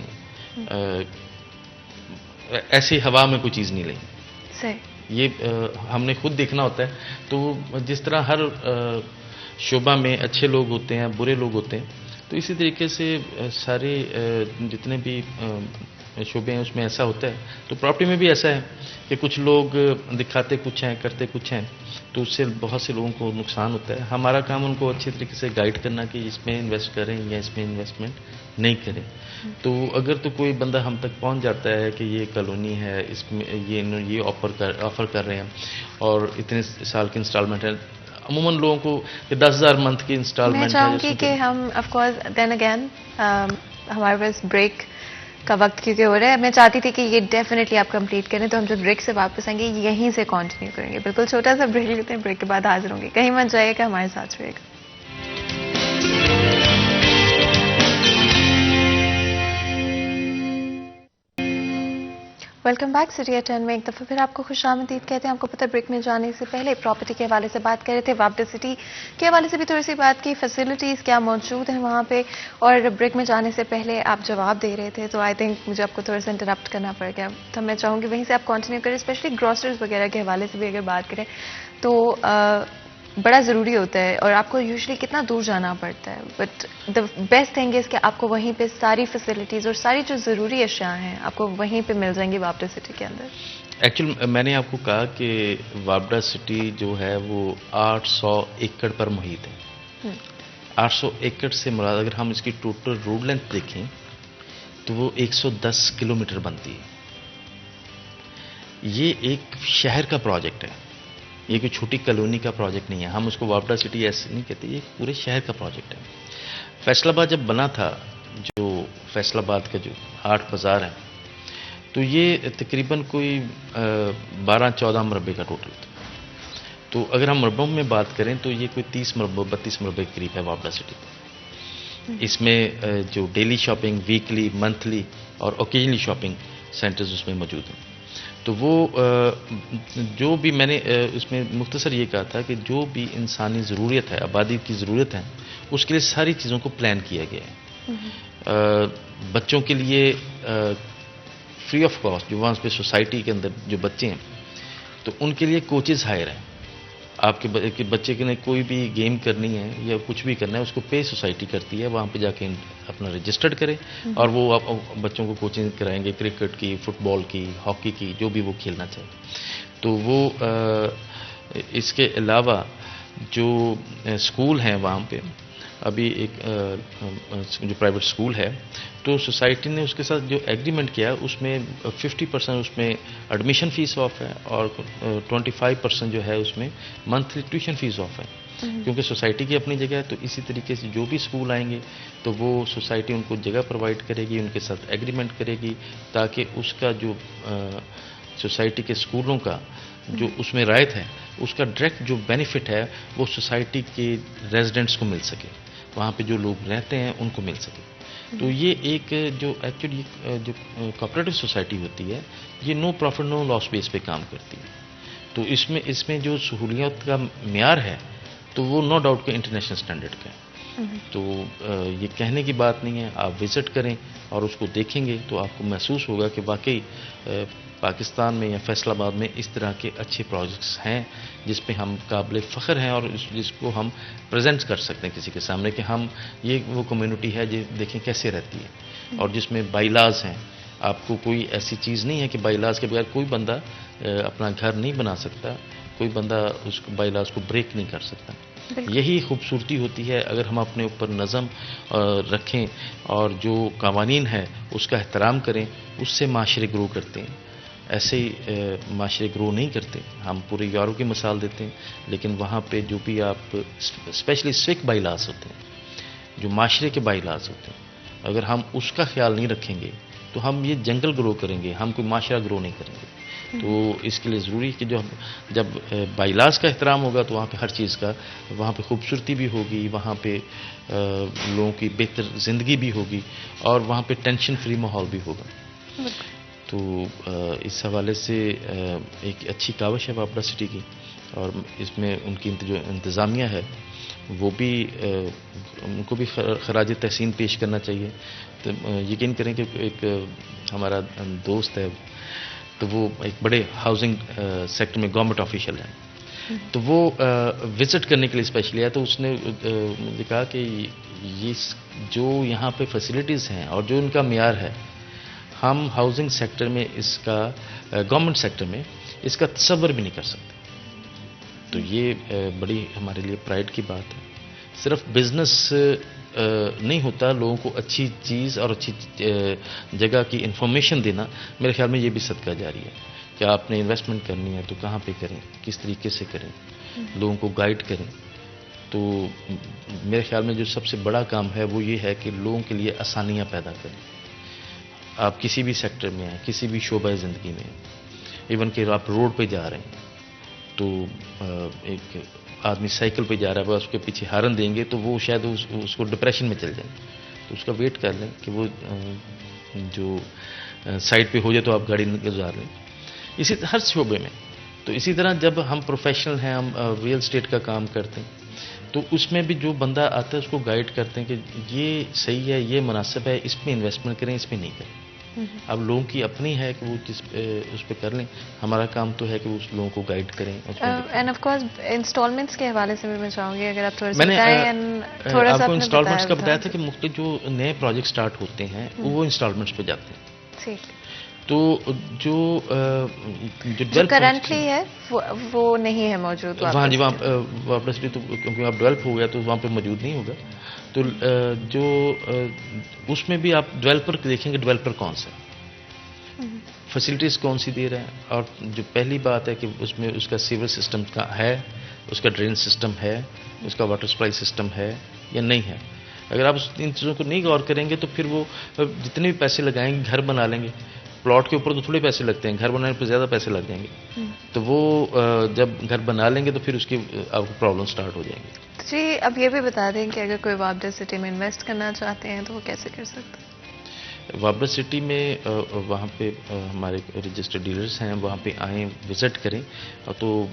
D: ایسی ہوا میں کوئی چیز نہیں لیں. یہ ہم نے خود دیکھنا ہوتا ہے. تو جس طرح ہر شعبہ میں اچھے لوگ ہوتے ہیں، برے لوگ ہوتے ہیں، تو اسی طریقے سے سارے جتنے بھی شعبے ہیں اس میں ایسا ہوتا ہے. تو پراپرٹی میں بھی ایسا ہے کہ کچھ لوگ دکھاتے کچھ ہیں، کرتے کچھ ہیں، تو اس سے بہت سے لوگوں کو نقصان ہوتا ہے. ہمارا کام ان کو اچھے طریقے سے گائیڈ کرنا کہ اس میں انویسٹ کریں یا اس میں انویسٹمنٹ نہیں کریں. تو اگر تو کوئی بندہ ہم تک پہنچ جاتا ہے کہ یہ کالونی ہے، اس میں یہ آفر کر رہے ہیں اور اتنے سال کی انسٹالمنٹ ہے، عموماً لوگوں کو 10,000 منتھ کی انسٹالمنٹ ہے.
A: میں چاہوں گی کہ ہم آف کورس دین اگین ہمارے پاس بریک کا وقت کیونکہ ہو رہا ہے. میں چاہتی تھی کہ یہ ڈیفینیٹلی آپ کمپلیٹ کریں، تو ہم جب بریک سے واپس آئیں گے یہیں سے کنٹینیو کریں گے. بالکل چھوٹا سا بریک لیتے ہیں، بریک کے بعد حاضر ہوں گے. کہیں مت جائے گا، ہمارے ساتھ رہے گا. Welcome back. سٹی ایٹ 10 میں ایک دفعہ پھر آپ کو خوش آمدید کہتے ہیں. آپ کو پتہ بریک میں جانے سے پہلے پراپرٹی کے حوالے سے بات کر رہے تھے، وابڈا سٹی کے حوالے سے بھی تھوڑی سی بات کی، فیسلٹیز کیا موجود ہیں وہاں پہ. اور بریک میں جانے سے پہلے آپ جواب دے رہے تھے، تو آئی تھنک مجھے آپ کو تھوڑا سا انٹرپٹ کرنا پڑ گیا. تو میں چاہوں گی وہیں سے آپ کنٹینیو کریں، اسپیشلی گروسریز وغیرہ کے حوالے سے بھی اگر بات کریں تو بڑا ضروری ہوتا ہے. اور آپ کو یوزلی کتنا دور جانا پڑتا ہے، but the best thing is کہ آپ کو وہیں پہ ساری فیسلٹیز اور ساری جو ضروری اشیاء ہیں آپ کو وہیں پہ مل جائیں گی وابڈا سٹی کے اندر.
D: ایکچولی میں نے آپ کو کہا کہ وابڈا سٹی جو ہے وہ 800 ایکڑ پر محیط ہے. 800 ایکڑ سے مراد اگر ہم اس کی ٹوٹل روڈ لینتھ دیکھیں تو وہ 110 کلومیٹر بنتی ہے. یہ ایک شہر کا پروجیکٹ ہے. یہ کوئی چھوٹی کالونی کا پروجیکٹ نہیں ہے. ہم اس کو وابڈا سٹی ایسے نہیں کہتے, یہ پورے شہر کا پروجیکٹ ہے. فیصل آباد جب بنا تھا, جو فیصل آباد کا جو 8 بازار ہے, تو یہ تقریباً کوئی 12-14 مربے کا ٹوٹل تھا. تو اگر ہم مربوں میں بات کریں تو یہ کوئی 30 مربع 32 مربے کے قریب ہے وابڈا سٹی. اس میں جو ڈیلی شاپنگ, ویکلی, منتھلی اور اوکیجنلی شاپنگ سینٹرز اس میں موجود ہیں. تو وہ جو بھی میں نے اس میں مختصر یہ کہا تھا کہ جو بھی انسانی ضرورت ہے, آبادی کی ضرورت ہے, اس کے لیے ساری چیزوں کو پلان کیا گیا ہے. بچوں کے لیے فری آف کاسٹ, جو وہاں پہ سوسائٹی کے اندر جو بچے ہیں تو ان کے لیے کوچز ہائر ہیں. آپ کے بچے کے لیے کوئی بھی گیم کرنی ہے یا کچھ بھی کرنا ہے, اس کو پے سوسائٹی کرتی ہے, وہاں پہ جا کے اپنا رجسٹرڈ کرے اور وہ بچوں کو کوچنگ کرائیں گے, کرکٹ کی, فٹ بال کی, ہاکی کی, جو بھی وہ کھیلنا چاہے. تو وہ اس کے علاوہ جو اسکول ہیں وہاں پہ, ابھی ایک جو پرائیویٹ اسکول ہے, تو سوسائٹی نے اس کے ساتھ جو ایگریمنٹ کیا اس میں 50% اس میں ایڈمیشن فیس آف ہے اور 25% جو ہے اس میں منتھلی ٹیوشن فیس آف ہے. کیونکہ سوسائٹی کی اپنی جگہ ہے, تو اسی طریقے سے جو بھی اسکول آئیں گے تو وہ سوسائٹی ان کو جگہ پرووائڈ کرے گی, ان کے ساتھ ایگریمنٹ کرے گی, تاکہ اس کا جو سوسائٹی کے اسکولوں کا جو اس میں رعایت ہے اس کا ڈائریکٹ جو بینیفٹ ہے وہ سوسائٹی کے ریزیڈنٹس کو مل سکے, وہاں پہ جو لوگ رہتے ہیں ان کو مل سکے. تو یہ ایک جو ایکچولی جو کوآپریٹو سوسائٹی ہوتی ہے, یہ نو پروفٹ نو لاس بیس پہ کام کرتی ہے. تو اس میں جو سہولیات کا معیار ہے تو وہ نو ڈاؤٹ کہ انٹرنیشنل اسٹینڈرڈ کا ہے. تو یہ کہنے کی بات نہیں ہے, آپ وزٹ کریں اور اس کو دیکھیں گے تو آپ کو محسوس ہوگا کہ واقعی پاکستان میں یا فیصل آباد میں اس طرح کے اچھے پروجیکٹس ہیں جس پہ ہم قابل فخر ہیں اور جس کو ہم پریزنٹ کر سکتے ہیں کسی کے سامنے کہ ہم یہ وہ کمیونٹی ہے جو دیکھیں کیسے رہتی ہے, اور جس میں بائی لاز ہیں. آپ کو کوئی ایسی چیز نہیں ہے کہ بائی لاز کے بغیر کوئی بندہ اپنا گھر نہیں بنا سکتا, کوئی بندہ اس بائی لاز کو بریک نہیں کر سکتا. یہی خوبصورتی ہوتی ہے اگر ہم اپنے اوپر نظم رکھیں اور جو قوانین ہے اس کا احترام کریں, اس سے معاشرے گرو کرتے ہیں. ایسے ہی معاشرے گرو نہیں کرتے. ہم پورے یورپ کی مثال دیتے ہیں, لیکن وہاں پہ جو بھی آپ اسپیشلی سوک بائی لاز ہوتے ہیں, جو معاشرے کے بائی لاز ہوتے ہیں, اگر ہم اس کا خیال نہیں رکھیں گے تو ہم یہ جنگل گرو کریں گے, ہم کوئی معاشرہ گرو نہیں کریں گے. تو اس کے لیے ضروری ہے کہ جب بائی لاز کا احترام ہوگا تو وہاں پہ ہر چیز کا, وہاں پہ خوبصورتی بھی ہوگی, وہاں پہ لوگوں کی بہتر زندگی بھی ہوگی, اور وہاں پہ ٹینشن فری ماحول بھی ہوگا. تو اس حوالے سے ایک اچھی کاوش ہے وابڈا سٹی کی, اور اس میں ان کی جو انتظامیہ ہے وہ بھی ان کو بھی خراج تحسین پیش کرنا چاہیے. تو یقین کریں کہ ایک ہمارا دوست ہے تو وہ ایک بڑے ہاؤسنگ سیکٹر میں گورنمنٹ آفیشل ہے, تو وہ وزٹ کرنے کے لیے اسپیشلی آیا. تو اس نے مجھے کہا کہ یہ جو یہاں پہ فیسلٹیز ہیں اور جو ان کا معیار ہے, ہم ہاؤسنگ سیکٹر میں اس کا, گورنمنٹ سیکٹر میں اس کا تصور بھی نہیں کر سکتے. تو یہ بڑی ہمارے لیے پرائڈ کی بات ہے. صرف بزنس نہیں ہوتا, لوگوں کو اچھی چیز اور اچھی جگہ کی انفارمیشن دینا میرے خیال میں یہ بھی صدقہ جاری ہے. کہ آپ نے انویسٹمنٹ کرنی ہے تو کہاں پہ کریں, کس طریقے سے کریں, لوگوں کو گائیڈ کریں. تو میرے خیال میں جو سب سے بڑا کام ہے وہ یہ ہے کہ لوگوں کے لیے آسانیاں پیدا کریں. آپ کسی بھی سیکٹر میں ہیں, کسی بھی شعبہ زندگی میں, ایون کہ آپ روڈ پہ جا رہے ہیں تو ایک آدمی سائیکل پہ جا رہا ہے, اس کے پیچھے ہارن دیں گے تو وہ شاید اس کو ڈپریشن میں چل جائیں. تو اس کا ویٹ کر لیں کہ وہ جو سائڈ پہ ہو جائے تو آپ گاڑی گزار لیں. اسی ہر شعبے میں. تو اسی طرح جب ہم پروفیشنل ہیں, ہم ریئل اسٹیٹ کا کام کرتے ہیں, تو اس میں بھی جو بندہ آتا ہے اس کو گائیڈ کرتے ہیں کہ یہ صحیح ہے, یہ مناسب ہے, اس میں انویسٹمنٹ کریں, اس میں نہیں کریں. اب لوگوں کی اپنی ہے کہ وہ اس پہ کر لیں. ہمارا کام تو ہے کہ اس لوگوں کو گائیڈ کریں.
A: اینڈ آف کورس انسٹالمنٹس کے حوالے سے بھی میں چاہوں گی اگر آپ تھوڑا
D: میں نے
A: آپ
D: کو انسٹالمنٹس کا بتایا تھا کہ مختلف جو نئے پروجیکٹ سٹارٹ ہوتے ہیں وہ انسٹالمنٹس پہ جاتے ہیں.
A: ٹھیک.
D: تو جو
A: کرنٹلی ہے وہ نہیں ہے موجود
D: وہاں. جی وہاں واپس بھی تو کیونکہ آپ ڈیولپ ہو گیا تو وہاں پہ موجود نہیں ہوگا. تو جو اس میں بھی آپ ڈیولپر دیکھیں گے, ڈیولپر کون سا. فیسلٹیز کون سی دے رہا ہے، اور جو پہلی بات ہے کہ اس میں اس کا سیور سسٹم کا ہے، اس کا ڈرین سسٹم ہے، اس کا واٹر سپلائی سسٹم ہے یا نہیں ہے. اگر آپ ان چیزوں کو نہیں غور کریں گے تو پھر وہ جتنے بھی پیسے لگائیں گے، گھر بنا لیں گے. پلاٹ کے اوپر تو تھوڑے پیسے لگتے ہیں، گھر بنانے پہ زیادہ پیسے لگ جائیں گے. تو وہ جب گھر بنا لیں گے تو پھر اس کی آپ کو پرابلم سٹارٹ ہو جائیں گے.
A: جی اب یہ بھی بتا دیں کہ اگر کوئی وابڈا سٹی میں انویسٹ کرنا چاہتے ہیں تو وہ کیسے کر سکتے ہیں؟
D: وابڈا سٹی میں وہاں پہ ہمارے رجسٹرڈ ڈیلرز ہیں، وہاں پہ آئیں، وزٹ کریں تو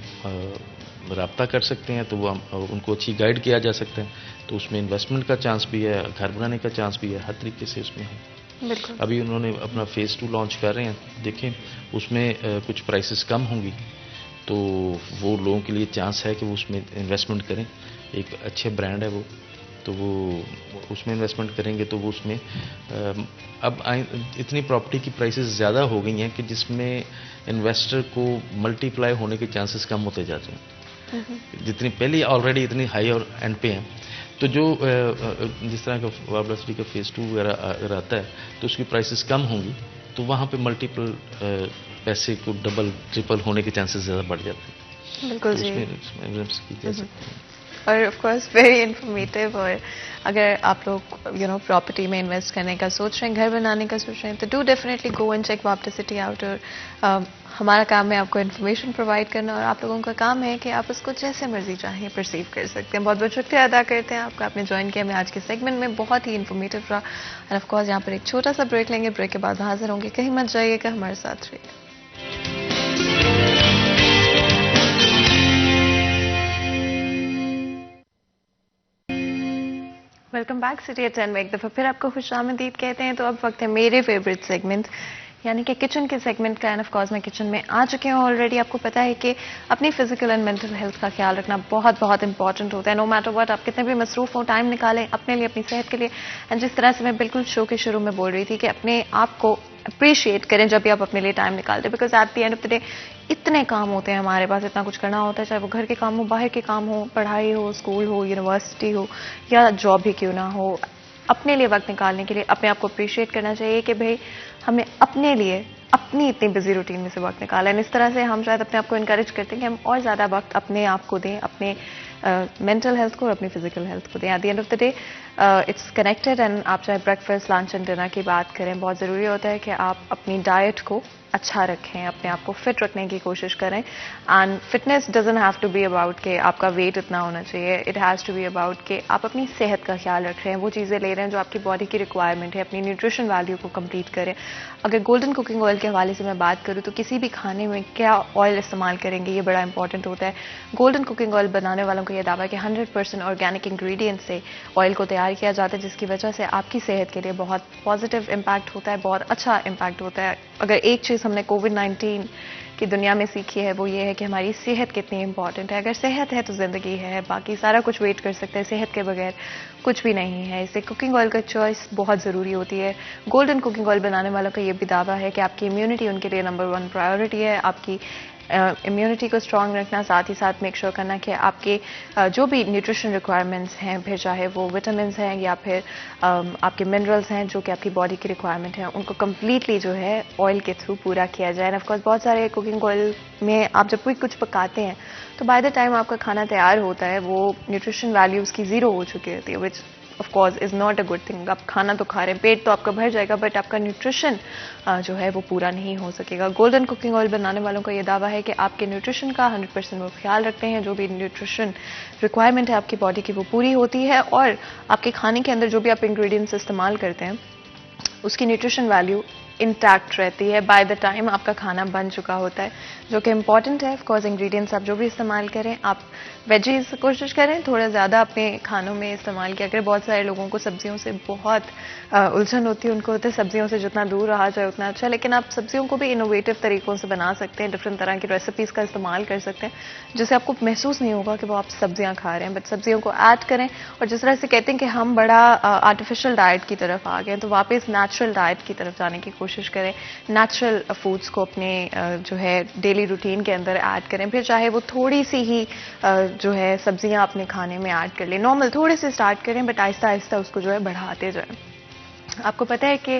D: رابطہ کر سکتے ہیں. تو وہ ان کو اچھی گائیڈ کیا جا سکتا ہے. تو اس میں انویسٹمنٹ کا چانس بھی ہے، گھر بنانے کا چانس بھی ہے، ہر طریقے سے اس میں ہے.
A: بالکل.
D: ابھی انہوں نے اپنا فیز 2 لانچ کر رہے ہیں، دیکھیں اس میں کچھ پرائسز کم ہوں گی تو وہ لوگوں کے لیے چانس ہے کہ وہ اس میں انویسٹمنٹ کریں. ایک اچھے برانڈ ہے وہ، تو وہ اس میں انویسٹمنٹ کریں گے تو وہ اس میں اب اتنی پراپرٹی کی پرائسز زیادہ ہو گئی ہیں کہ جس میں انویسٹر کو ملٹی پلائی ہونے کے چانسز کم ہوتے جاتے ہیں. جتنی پہلے آلریڈی اتنی ہائی اور اینڈ پہ ہیں. تو جو جس طرح کا وابڈا سٹی کا فیز 2 وغیرہ اگر آتا ہے تو اس کی پرائسز کم ہوں گی تو وہاں پہ ملٹیپل پیسے کو ڈبل ٹرپل ہونے کے چانسز زیادہ بڑھ جاتے ہیں.
A: بالکل جی.
D: کی جا سکتی ہیں.
A: اور آف کورس ویری انفارمیٹیو. اور اگر آپ لوگ پراپرٹی میں انویسٹ کرنے کا سوچ رہے ہیں، گھر بنانے کا سوچ رہے ہیں، تو do definitely go and check وابڈا سٹی آؤٹ. اور ہمارا کام ہے آپ کو انفارمیشن پرووائڈ کرنا، اور آپ لوگوں کا کام ہے کہ آپ اس کو جیسے مرضی چاہیں پرسیو کر سکتے ہیں. بہت بہت شکریہ ادا کرتے ہیں آپ کا، آپ نے جوائن کیا ہمیں آج کے سیگمنٹ میں، بہت ہی انفارمیٹیو رہا. اور آف کورس یہاں پر ایک چھوٹا سا بریک لیں گے، بریک کے بعد حاضر ہوں گے. کہیں مت جائیے گا، ہمارے ساتھ رہیے. ویلکم بیک سٹی ایٹ 10 میں ایک دفعہ پھر آپ کو خوش آمدید کہتے ہیں. تو اب وقت ہے میرے فیوریٹ سیگمنٹ یعنی کہ کچن کے سیگمنٹ کا. اینڈ آف کورس میں کچن میں آ چکے ہوں آلریڈی. آپ کو پتا ہے کہ اپنی فزیکل اینڈ مینٹل ہیلتھ کا خیال رکھنا بہت بہت امپورٹنٹ ہوتا ہے. نو میٹر واٹ آپ کتنے بھی مصروف ہوں، ٹائم نکالیں اپنے لیے، اپنی صحت کے لیے. اینڈ جس طرح سے میں بالکل شو کے شروع میں بول رہی تھی کہ اپنے آپ کو اپریشیٹ کریں جب بھی آپ اپنے لیے ٹائم نکالتے ہیں. Because at the end of the day اتنے کام ہوتے ہیں ہمارے پاس، اتنا کچھ کرنا ہوتا ہے، چاہے وہ گھر کے کام ہو، باہر کے کام ہو، پڑھائی ہو، اسکول ہو، یونیورسٹی ہو یا جاب ہی کیوں نہ ہو. اپنے لیے وقت نکالنے کے لیے اپنے آپ کو اپریشیٹ کرنا چاہیے کہ بھئی ہمیں اپنے لیے اپنی اتنی بزی روٹین میں سے وقت نکالا ہے. اس طرح سے ہم شاید اپنے آپ کو انکریج کرتے ہیں کہ ہم اور زیادہ وقت اپنے آپ کو دیں، اپنے مینٹل ہیلتھ کو اور اپنی فزیکل ہیلتھ کو دیں. At the end of the day it's connected. And آپ چاہے breakfast, lunch and dinner کی بات کریں، بہت ضروری ہوتا ہے کہ آپ اپنی ڈائٹ کو اچھا رکھیں، اپنے آپ کو فٹ رکھنے کی کوشش کریں. And fitness doesn't have to be about کہ آپ کا ویٹ اتنا ہونا چاہیے. It has to be about کہ آپ اپنی صحت کا خیال رکھ رہے ہیں، وہ چیزیں لے رہے ہیں جو آپ کی باڈی کی ریکوائرمنٹ ہے، اپنی نیوٹریشن ویلیو کو کمپلیٹ کریں. اگر گولڈن کوکنگ آئل کے حوالے سے میں بات کروں تو کسی بھی کھانے میں کیا آئل استعمال کریں گے یہ بڑا امپورٹنٹ ہوتا ہے. گولڈن کوکنگ آئل بنانے والوں کو یہ دعویٰ ہے کہ 100% آرگینک انگریڈینٹ سے آئل کو تیار کیا جاتا ہے، جس کی وجہ سے آپ کی صحت کے لیے بہت پازیٹیو امپیکٹ ہوتا ہے، بہت اچھا امپیکٹ ہوتا ہے. اگر ایک چیز ہم نے کووڈ-19 کی دنیا میں سیکھی ہے وہ یہ ہے کہ ہماری صحت کتنی امپورٹنٹ ہے. اگر صحت ہے تو زندگی ہے، باقی سارا کچھ ویٹ کر سکتے ہیں، صحت کے بغیر کچھ بھی نہیں ہے. اس سے کوکنگ آئل کا چوائس بہت ضروری ہوتی ہے. گولڈن کوکنگ آئل بنانے والوں کا یہ بھی دعویٰ ہے کہ آپ کی امیونٹی ان کے لیے نمبر 1 پرائیورٹی ہے. آپ کی امیونٹی کو اسٹرانگ رکھنا، ساتھ ہی ساتھ میک شور کرنا کہ آپ کے جو بھی نیوٹریشن ریکوائرمنٹس ہیں، پھر چاہے وہ وٹامنس ہیں یا پھر آپ کے منرلز ہیں جو کہ آپ کی باڈی کی ریکوائرمنٹ ہیں، ان کو کمپلیٹلی جو ہے آئل کے تھرو پورا کیا جائے. آف کورس بہت سارے کوکنگ آئل میں آپ جب کوئی کچھ پکاتے ہیں تو بائی دا ٹائم آپ کا کھانا تیار ہوتا ہے وہ نیوٹریشن ویلیوز کی 0 ہو چکی ہوتی ہے، which of course is not a good thing. آپ کھانا تو کھا رہے ہیں، پیٹ تو آپ کا بھر جائے گا، بٹ آپ کا نیوٹریشن جو ہے وہ پورا نہیں ہو سکے گا. گولڈن کوکنگ آئل بنانے والوں کا یہ دعویٰ ہے کہ آپ کے نیوٹریشن کا 100% وہ خیال رکھتے ہیں، جو بھی نیوٹریشن ریکوائرمنٹ ہے آپ کی باڈی کی وہ پوری ہوتی ہے، اور آپ کے کھانے کے اندر جو بھی آپ انگریڈینٹس استعمال کرتے ہیں اس کی نیوٹریشن ویلیو انٹیکٹ رہتی ہے بائی دا ٹائم آپ کا کھانا بن چکا ہوتا ہے، جو کہ امپورٹنٹ ہے. آف کورس انگریڈینٹس آپ جو بھی استعمال کریں، آپ ویجیز کوشش کریں تھوڑا زیادہ اپنے کھانوں میں استعمال کیا کریں. بہت سارے لوگوں کو سبزیوں سے بہت الجھن ہوتی ہے، ان کو ہوتا ہے سبزیوں سے جتنا دور رہا جائے اتنا اچھا، لیکن آپ سبزیوں کو بھی انوویٹو طریقوں سے بنا سکتے ہیں، ڈفرینٹ طرح کی ریسیپیز کا استعمال کر سکتے ہیں جس سے آپ کو محسوس نہیں ہوگا کہ وہ آپ سبزیاں کھا رہے ہیں. بٹ سبزیوں کو ایڈ کریں، اور جس طرح سے کہتے ہیں کہ ہم بڑا آرٹیفیشل ڈائٹ کی طرف آ گئے ہیں تو واپس نیچرل ڈائٹ کی طرف جانے کی کوشش کریں. نیچرل فوڈس کو اپنے جو ہے ڈیلی روٹین کے اندر ایڈ کریں، پھر چاہے وہ تھوڑی سی ہی جو ہے سبزیاں اپنے کھانے میں ایڈ کر لیں. نارمل تھوڑے سے اسٹارٹ کریں، بٹ آہستہ آہستہ اس کو جو ہے بڑھاتے جائیں. آپ کو پتہ ہے کہ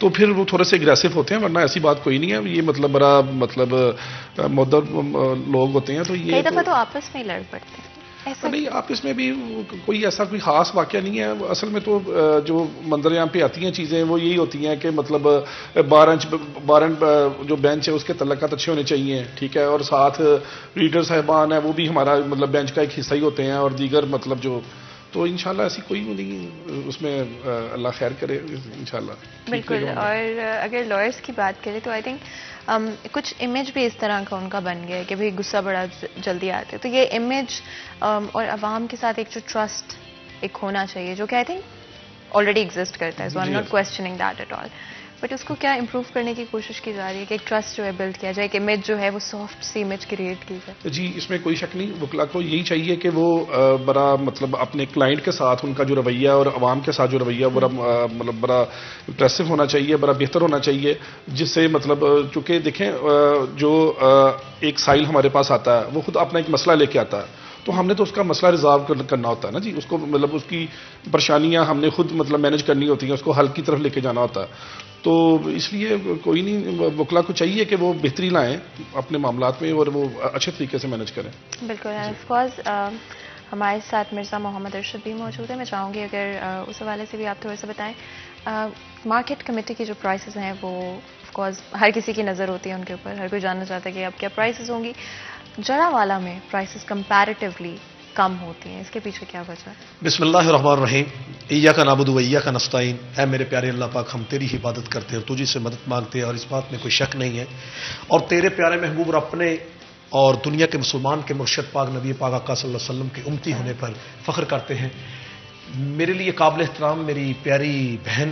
E: تو پھر وہ تھوڑے سے اگریسو ہوتے ہیں، ورنہ ایسی بات کوئی نہیں ہے. یہ مطلب بڑا مطلب مدر لوگ ہوتے ہیں. تو یہ
A: کئی دفعہ تو آپس میں لڑ پڑتے ہیں ایسا
E: نہیں، آپس میں بھی کوئی ایسا کوئی خاص واقعہ نہیں ہے. اصل میں تو جو منظر عام پہ آتی ہیں چیزیں وہ یہی ہوتی ہیں کہ مطلب 12 انچ جو بینچ ہے اس کے تعلقات اچھے ہونے چاہیے، ٹھیک ہے، اور ساتھ ریڈر صاحبان ہیں وہ بھی ہمارا مطلب بینچ کا ایک حصہ ہی ہوتے ہیں، اور دیگر مطلب جو تو انشاءاللہ ایسی کوئی نہیں اس میں، اللہ خیر کرے انشاءاللہ.
A: بالکل. اور اگر لائرس کی بات کریں تو آئی تھنک کچھ امیج بھی اس طرح کا ان کا بن گیا ہے کہ بھئی غصہ بڑا جلدی آتا ہے، تو یہ امیج اور عوام کے ساتھ ایک جو ٹرسٹ ایک ہونا چاہیے جو کہ آئی تھنک آلریڈی ایگزسٹ کرتا ہے، so I am not questioning that at all, but اس کو کیا امپروو کرنے کی کوشش کی جا رہی ہے کہ ایک ٹرسٹ جو ہے بلڈ کیا جائے، ایک امیج جو ہے وہ سافٹ سی امیج کریٹ کی جائے.
E: جی اس میں کوئی شک نہیں، وکلا کو یہی چاہیے کہ وہ بڑا مطلب اپنے کلائنٹ کے ساتھ ان کا جو رویہ اور عوام کے ساتھ جو رویہ بڑا مطلب بڑا امپریسو ہونا چاہیے، بڑا بہتر ہونا چاہیے، جس سے مطلب چونکہ دیکھیں جو ایک سائل ہمارے پاس آتا ہے وہ خود اپنا ایک مسئلہ لے کے آتا ہے، تو ہم نے تو اس کا مسئلہ ریزالو کرنا ہوتا ہے نا جی، اس کو مطلب اس کی پریشانیاں ہم نے خود مطلب مینیج کرنی ہوتی ہیں، اس کو حل کی طرف لے کے جانا ہوتا ہے. تو اس لیے کوئی نہیں، وکلا کو چاہیے کہ وہ بہتری لائیں اپنے معاملات میں اور وہ اچھے طریقے سے مینیج کریں.
A: بالکل. آف کورس ہمارے ساتھ مرزا محمد ارشد بھی موجود ہے. میں چاہوں گی اگر اس حوالے سے بھی آپ تھوڑا سا بتائیں. مارکیٹ کمیٹی کی جو پرائسز ہیں وہ آف کورس ہر کسی کی نظر ہوتی ہے ان کے اوپر، ہر کوئی جاننا چاہتا ہے کہ اب کیا پرائسز ہوں گی. جڑا والا میں پرائسز کمپیریٹیولی کم ہوتی ہیں، اس کے پیچھے کیا وجہ ہے؟
F: بسم اللہ الرحمن الرحیم. ایاک نعبد و ایاک نستعین. اے میرے پیارے اللہ پاک، ہم تیری ہی عبادت کرتے ہیں اور تجھی سے مدد مانگتے ہیں، اور اس بات میں کوئی شک نہیں ہے. اور تیرے پیارے محبوب اور اپنے اور دنیا کے مسلمان کے مرشد پاک نبی پاک آقا صلی اللہ علیہ وسلم کے امتی ہونے پر فخر کرتے ہیں. میرے لیے قابل احترام میری پیاری بہن،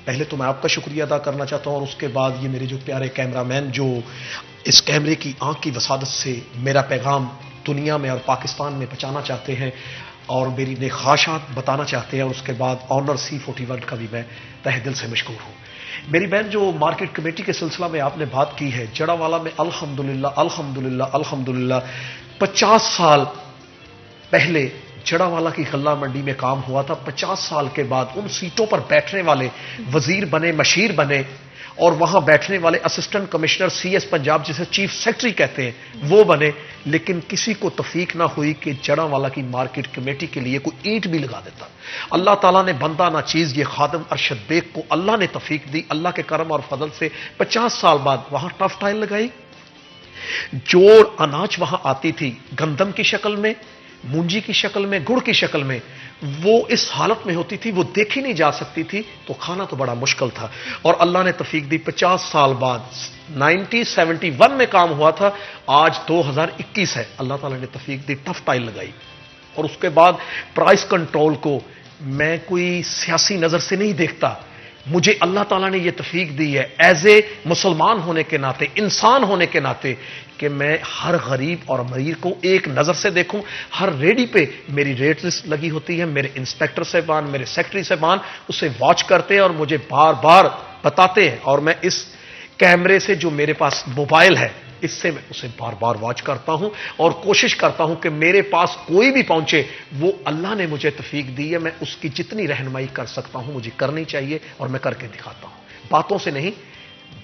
F: پہلے تو میں آپ کا شکریہ ادا کرنا چاہتا ہوں، اور اس کے بعد یہ میرے جو پیارے کیمرہ مین جو اس کیمرے کی آنکھ کی وسادت سے میرا پیغام دنیا میں اور پاکستان میں پہنچانا چاہتے ہیں اور میری نیک خواہشات بتانا چاہتے ہیں. اور اس کے بعد آنر C41 کا بھی میں تہ دل سے مشکور ہوں. میری بہن، جو مارکیٹ کمیٹی کے سلسلہ میں آپ نے بات کی ہے، جڑا والا میں الحمدللہ الحمدللہ الحمدللہ 50 سال پہلے جڑا والا کی غلہ منڈی میں کام ہوا تھا. 50 سال کے بعد ان سیٹوں پر بیٹھنے والے وزیر بنے، مشیر بنے، اور وہاں بیٹھنے والے اسسٹنٹ کمشنر CS پنجاب جسے چیف سیکرٹری کہتے ہیں وہ بنے، لیکن کسی کو توفیق نہ ہوئی کہ جڑا والا کی مارکیٹ کمیٹی کے لیے کوئی اینٹ بھی لگا دیتا. اللہ تعالیٰ نے بندہ نہ چیز یہ خادم ارشد بیگ کو اللہ نے توفیق دی، اللہ کے کرم اور فضل سے 50 سال بعد وہاں ٹف ٹائل لگائی. جو اناج وہاں آتی تھی گندم کی شکل میں، مونجی کی شکل میں، گڑ کی شکل میں، وہ اس حالت میں ہوتی تھی وہ دیکھی نہیں جا سکتی تھی، تو کھانا تو بڑا مشکل تھا. اور اللہ نے توفیق دی 50 سال بعد 1971 میں کام ہوا تھا، آج 2021 ہے، اللہ تعالیٰ نے توفیق دی، ٹف ٹائل لگائی. اور اس کے بعد پرائس کنٹرول کو میں کوئی سیاسی نظر سے نہیں دیکھتا، مجھے اللہ تعالیٰ نے یہ توفیق دی ہے ایز اے مسلمان ہونے کے ناطے، انسان ہونے کے ناطے، کہ میں ہر غریب اور امیر کو ایک نظر سے دیکھوں. ہر ریڈی پہ میری ریٹ لسٹ لگی ہوتی ہے، میرے انسپیکٹر صاحبان، میرے سیکرٹری صاحبان اسے واچ کرتے ہیں اور مجھے بار بار بتاتے ہیں، اور میں اس کیمرے سے جو میرے پاس موبائل ہے اس سے میں اسے بار بار واچ کرتا ہوں اور کوشش کرتا ہوں کہ میرے پاس کوئی بھی پہنچے، وہ اللہ نے مجھے توفیق دی ہے، میں اس کی جتنی رہنمائی کر سکتا ہوں مجھے کرنی چاہیے، اور میں کر کے دکھاتا ہوں. باتوں سے نہیں،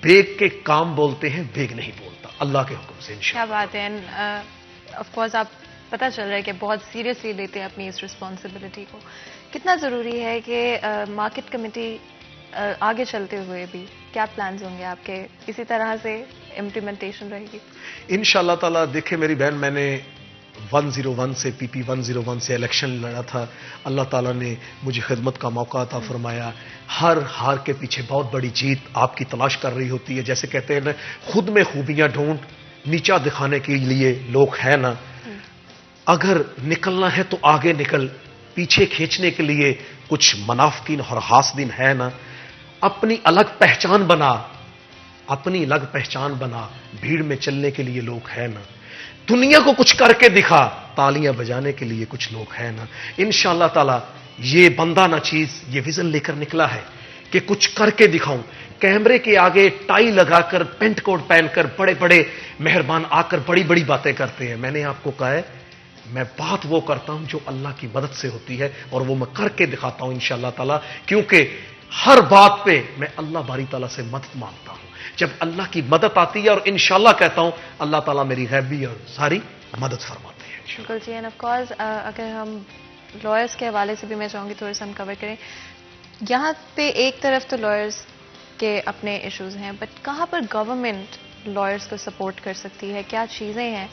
F: بیگ کے کام بولتے ہیں، بیگ نہیں بولتا، اللہ کے حکم سے انشاءاللہ.
A: کیا بات ہے. آف کورس آپ پتہ چل رہا ہے کہ بہت سیریسلی لیتے ہیں اپنی اس رسپانسبلٹی کو. کتنا ضروری ہے کہ مارکیٹ کمیٹی آگے چلتے ہوئے بھی کیا پلانز ہوں گے آپ کے، اسی طرح سے امپلیمنٹیشن رہے گی؟
F: انشاءاللہ تعالیٰ. دیکھیں میری بہن، میں نے 101 سے PP 101 سے الیکشن لڑا تھا، اللہ تعالیٰ نے مجھے خدمت کا موقع عطا فرمایا. ہر ہار کے پیچھے بہت بڑی جیت آپ کی تلاش کر رہی ہوتی ہے. جیسے کہتے ہیں نا، خود میں خوبیاں ڈھونڈ، نیچا دکھانے کے لیے لوگ ہیں نا. اگر نکلنا ہے تو آگے نکل، پیچھے کھینچنے کے لیے کچھ منافقین اور حاسدین ہے نا. اپنی الگ پہچان بنا، اپنی الگ پہچان بنا، بھیڑ میں چلنے کے لیے لوگ ہیں نا. دنیا کو کچھ کر کے دکھا، تالیاں بجانے کے لیے کچھ لوگ ہیں نا. انشاءاللہ تعالی یہ بندہ نہ چیز یہ ویژن لے کر نکلا ہے کہ کچھ کر کے دکھاؤں. کیمرے کے آگے ٹائی لگا کر، پینٹ کوٹ پہن کر بڑے بڑے مہربان آ کر بڑی بڑی باتیں کرتے ہیں. میں نے آپ کو کہا ہے میں بات وہ کرتا ہوں جو اللہ کی مدد سے ہوتی ہے، اور وہ میں کر کے دکھاتا ہوں انشاءاللہ تعالی. کیونکہ ہر بات پہ میں اللہ باری تعالیٰ سے مدد مانگتا ہوں. جب اللہ کی مدد آتی ہے اور انشاءاللہ کہتا ہوں, اللہ تعالیٰ میری غیبی اور ساری مدد فرماتے ہیں.
A: بالکل جی. اینڈ آف کورس اگر ہم لائرس کے حوالے سے بھی میں چاہوں گی تھوڑا سا ہم کور کریں. یہاں پہ ایک طرف تو لائرس کے اپنے ایشوز ہیں, بٹ کہاں پر گورنمنٹ لائرس کو سپورٹ کر سکتی ہے؟ کیا چیزیں ہیں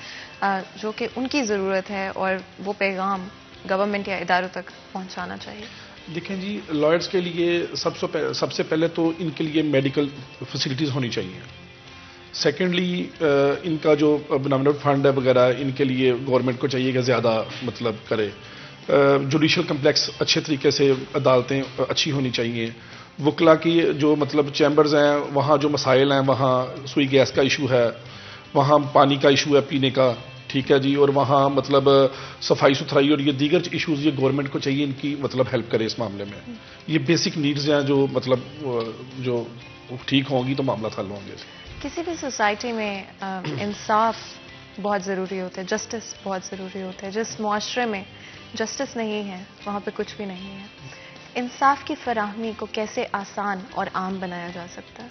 A: جو کہ ان کی ضرورت ہے اور وہ پیغام گورنمنٹ یا اداروں تک پہنچانا چاہیے؟
E: دیکھیں جی, لائرس کے لیے سب سے پہلے تو ان کے لیے میڈیکل فیسلٹیز ہونی چاہیے. سیکنڈلی ان کا جو بناوٹ فنڈ ہے وغیرہ, ان کے لیے گورنمنٹ کو چاہیے کہ زیادہ مطلب کرے. جوڈیشل کمپلیکس اچھے طریقے سے, عدالتیں اچھی ہونی چاہیے. وکلا کی جو مطلب چیمبرز ہیں, وہاں جو مسائل ہیں, وہاں سوئی گیس کا ایشو ہے, وہاں پانی کا ایشو ہے پینے کا, ٹھیک ہے جی, اور وہاں مطلب صفائی ستھرائی اور یہ دیگر ایشوز, یہ گورنمنٹ کو چاہیے ان کی مطلب ہیلپ کرے اس معاملے میں. یہ بیسک نیڈز ہیں جو مطلب جو ٹھیک ہوں گی تو معاملات حل ہوں گے.
A: کسی بھی سوسائٹی میں انصاف بہت ضروری ہوتا ہے, جسٹس بہت ضروری ہوتا ہے. جس معاشرے میں جسٹس نہیں ہے وہاں پہ کچھ بھی نہیں ہے. انصاف کی فراہمی کو کیسے آسان اور عام بنایا جا سکتا ہے؟